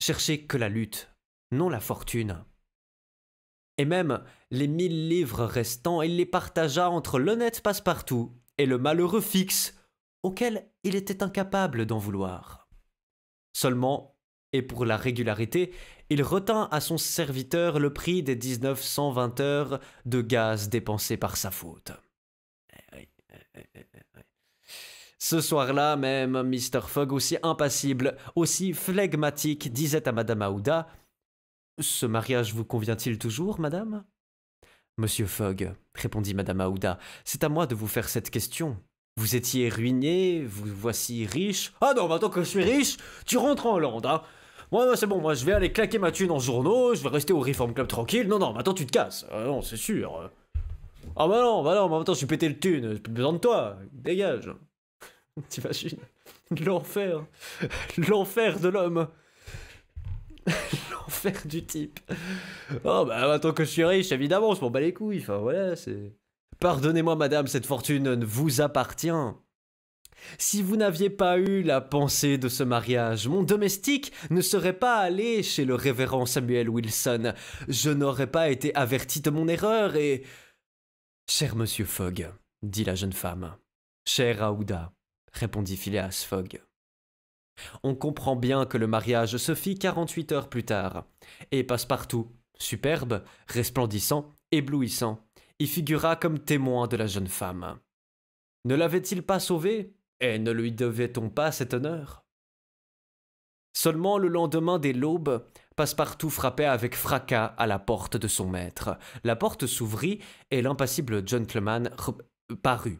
cherché que la lutte, non la fortune. Et même les 1000 livres restants, il les partagea entre l'honnête Passepartout et le malheureux Fix, auquel il était incapable d'en vouloir. Seulement, et pour la régularité, il retint à son serviteur le prix des 1920 heures de gaz dépensées par sa faute. Ce soir-là même, Mr. Fogg, aussi impassible, aussi flegmatique, disait à Madame Aouda « Ce mariage vous convient-il toujours, madame ?» « Monsieur Fogg, répondit Madame Aouda, c'est à moi de vous faire cette question. Vous étiez ruiné, vous voici riche. »« Ah non, maintenant que je suis riche, tu rentres en Hollande, hein. Moi, c'est bon, moi, je vais aller claquer ma thune en journaux, je vais rester au Reform Club tranquille. Non, maintenant, tu te casses. Non, c'est sûr. Ah bah non, maintenant, je suis pété le thune, j'ai plus besoin de toi. Dégage. » T'imagines? L'enfer. L'enfer de l'homme. L'enfer du type. Oh bah maintenant que je suis riche, évidemment, je m'en bats les couilles. Enfin voilà, c'est... Pardonnez-moi madame, cette fortune ne vous appartient. Si vous n'aviez pas eu la pensée de ce mariage, mon domestique ne serait pas allé chez le révérend Samuel Wilson. Je n'aurais pas été averti de mon erreur et... Cher monsieur Fogg, dit la jeune femme. Cher Aouda, répondit Phileas Fogg. On comprend bien que le mariage se fit 48 heures plus tard, et Passepartout, superbe, resplendissant, éblouissant, y figura comme témoin de la jeune femme. Ne l'avait-il pas sauvée, et ne lui devait-on pas cet honneur? Seulement le lendemain dès l'aube, Passepartout frappait avec fracas à la porte de son maître. La porte s'ouvrit, et l'impassible gentleman parut.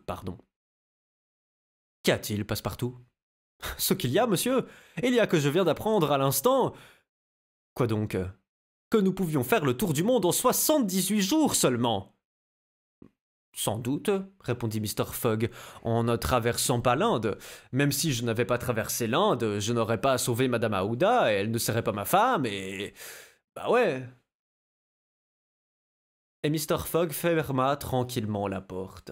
Qu'y a-t-il, Passepartout? Ce qu'il y a, monsieur, il y a que je viens d'apprendre à l'instant. Quoi donc? Que nous pouvions faire le tour du monde en 78 jours seulement. Sans doute, répondit Mr. Fogg, en ne traversant pas l'Inde. Même si je n'avais pas traversé l'Inde, je n'aurais pas sauvé Madame Aouda, et elle ne serait pas ma femme, et... Bah ouais. et Mr. Fogg ferma tranquillement la porte.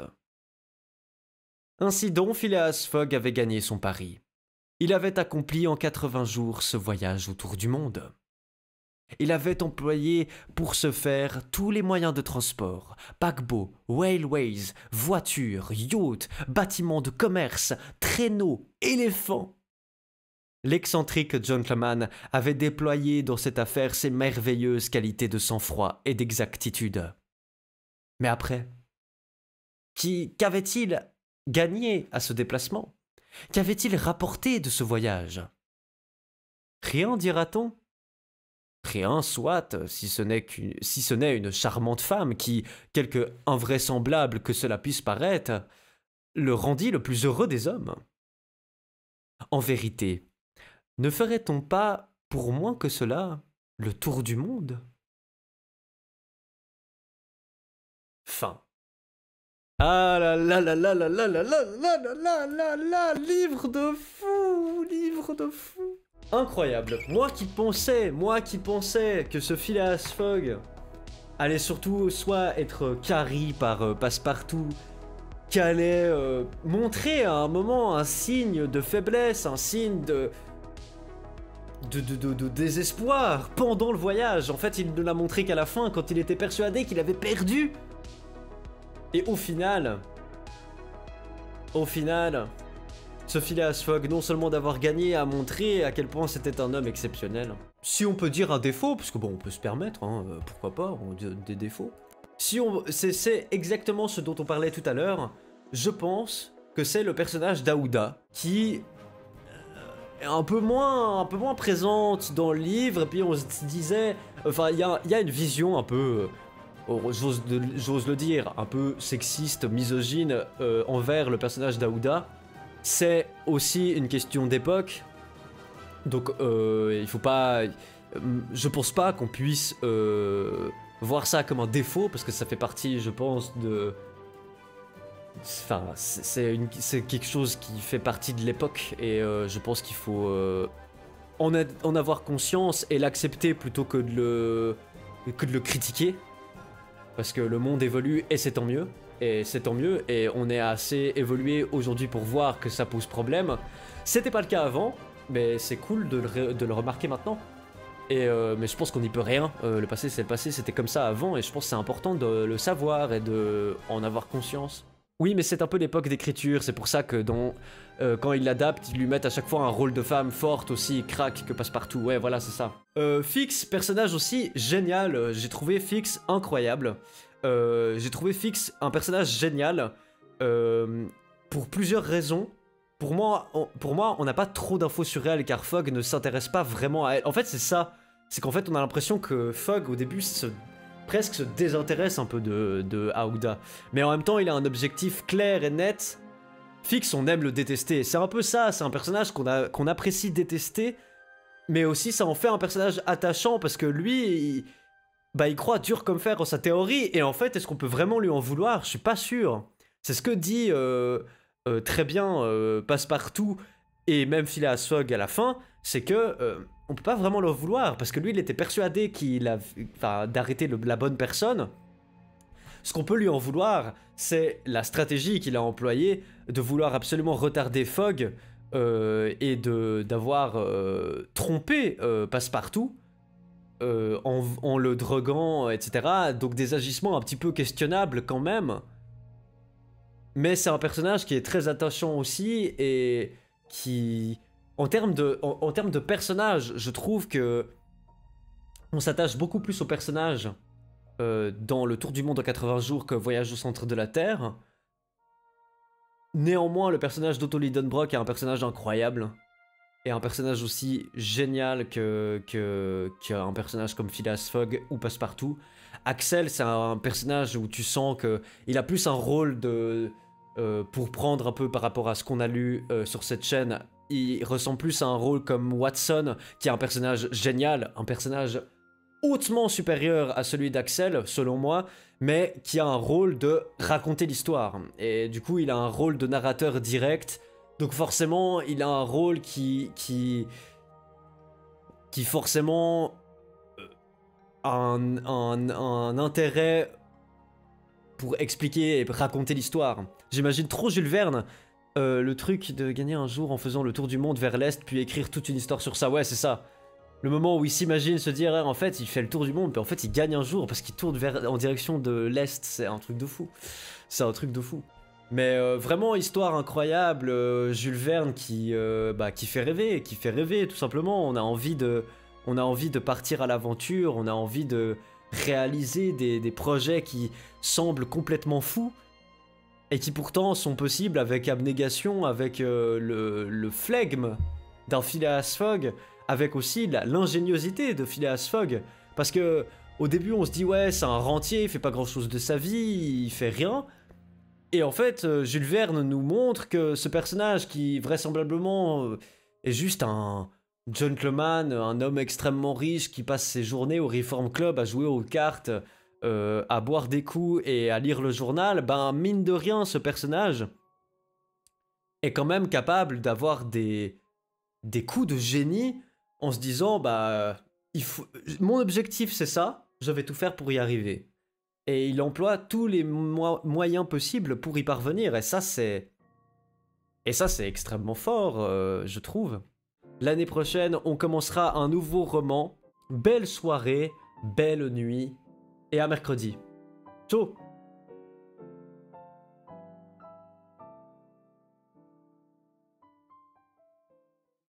Ainsi donc, Phileas Fogg avait gagné son pari. Il avait accompli en 80 jours ce voyage autour du monde. Il avait employé pour ce faire tous les moyens de transport, paquebots, railways, voitures, yachts, bâtiments de commerce, traîneaux, éléphants. L'excentrique gentleman avait déployé dans cette affaire ses merveilleuses qualités de sang-froid et d'exactitude. Mais après, qu'avait-il gagné à ce déplacement? Qu'avait-il rapporté de ce voyage? Rien, dira-t-on? Rien, soit, si ce n'est une charmante femme qui, quelque invraisemblable que cela puisse paraître, le rendit le plus heureux des hommes. En vérité, ne ferait-on pas, pour moins que cela, le tour du monde? Fin. Ah là là là là là là là là là là là là, livre de fou, livre de fou. Incroyable. Moi qui pensais que ce Phileas Fogg allait surtout soit être carry par Passepartout, qui allait montrer à un moment un signe de faiblesse, un signe de désespoir pendant le voyage. En fait, il ne l'a montré qu'à la fin, quand il était persuadé qu'il avait perdu. Et au final, ce Phileas Fogg, non seulement d'avoir gagné, a montré à quel point c'était un homme exceptionnel. Si on peut dire un défaut, parce que bon, on peut se permettre, hein, pourquoi pas, on dit des défauts. C'est exactement ce dont on parlait tout à l'heure. Je pense que c'est le personnage d'Aouda qui est un peu moins présente dans le livre. Et puis on se disait, enfin, il y a une vision un peu, j'ose le dire, un peu sexiste, misogyne envers le personnage d'Aouda. C'est aussi une question d'époque, donc il faut pas... Je pense pas qu'on puisse voir ça comme un défaut, parce que ça fait partie, je pense, de... Enfin, c'est quelque chose qui fait partie de l'époque, et je pense qu'il faut en avoir conscience et l'accepter plutôt que de le critiquer, parce que le monde évolue et c'est tant mieux. Et c'est tant mieux, et on est assez évolué aujourd'hui pour voir que ça pose problème. C'était pas le cas avant, mais c'est cool de le remarquer maintenant. Et mais je pense qu'on n'y peut rien. Le passé, c'est le passé, c'était comme ça avant, et je pense que c'est important de le savoir et de en avoir conscience. Oui, mais c'est un peu l'époque d'écriture, c'est pour ça que quand il l'adapte, ils lui mettent à chaque fois un rôle de femme forte aussi, crack, que Passepartout. Ouais, voilà, c'est ça. Fix, personnage aussi génial, j'ai trouvé Fix incroyable. J'ai trouvé Fix un personnage génial pour plusieurs raisons. Pour moi, on n'a pas trop d'infos sur elle car Fogg ne s'intéresse pas vraiment à elle. En fait, c'est ça. C'est qu'en fait, on a l'impression que Fogg, au début, presque se désintéresse un peu de Aouda. Mais en même temps, il a un objectif clair et net. Fix, on aime le détester. C'est un peu ça. C'est un personnage qu'on apprécie détester. Mais aussi, ça en fait un personnage attachant parce que lui... il croit dur comme fer en sa théorie, et en fait, est-ce qu'on peut vraiment lui en vouloir? Je suis pas sûr. C'est ce que dit très bien Passepartout et même Phileas Fogg à la fin, c'est que on peut pas vraiment le vouloir, parce que lui, il était persuadé d'arrêter la bonne personne. Ce qu'on peut lui en vouloir, c'est la stratégie qu'il a employée de vouloir absolument retarder Fogg et d'avoir trompé Passepartout. En le droguant, etc. Donc des agissements un petit peu questionnables quand même. Mais c'est un personnage qui est très attachant aussi, et qui... En termes de personnage, je trouve que on s'attache beaucoup plus au personnage dans le Tour du Monde en 80 jours que Voyage au centre de la Terre. Néanmoins, le personnage d'Otto Lidenbrock est un personnage incroyable. Et un personnage aussi génial qu'un personnage comme Phileas Fogg ou Passepartout. Axel, c'est un personnage où tu sens qu'il a plus un rôle pour prendre un peu par rapport à ce qu'on a lu sur cette chaîne. Il ressemble plus à un rôle comme Watson, qui est un personnage génial, un personnage hautement supérieur à celui d'Axel, selon moi, mais qui a un rôle de raconter l'histoire. Et du coup, il a un rôle de narrateur direct. Donc forcément, il a un rôle qui forcément a un intérêt pour expliquer et raconter l'histoire. J'imagine trop Jules Verne, le truc de gagner un jour en faisant le tour du monde vers l'Est, puis écrire toute une histoire sur ça, ouais c'est ça. Le moment où il s'imagine se dire, en fait il fait le tour du monde, puis en fait il gagne un jour parce qu'il tourne en direction de l'Est, c'est un truc de fou. C'est un truc de fou. Mais vraiment histoire incroyable, Jules Verne qui fait rêver tout simplement. On a envie de partir à l'aventure, on a envie de réaliser des projets qui semblent complètement fous et qui pourtant sont possibles avec abnégation, avec le flegme d'un Phileas Fogg, avec aussi l'ingéniosité de Phileas Fogg. Parce que au début on se dit ouais c'est un rentier, il fait pas grand chose de sa vie, il fait rien. Et en fait, Jules Verne nous montre que ce personnage qui vraisemblablement est juste un gentleman, un homme extrêmement riche qui passe ses journées au Reform Club à jouer aux cartes, à boire des coups et à lire le journal, ben mine de rien, ce personnage est quand même capable d'avoir des coups de génie en se disant bah mon objectif c'est ça, je vais tout faire pour y arriver. Et il emploie tous les moyens possibles pour y parvenir. Et ça, c'est extrêmement fort, je trouve. L'année prochaine, on commencera un nouveau roman. Belle soirée, belle nuit. Et à mercredi. Ciao!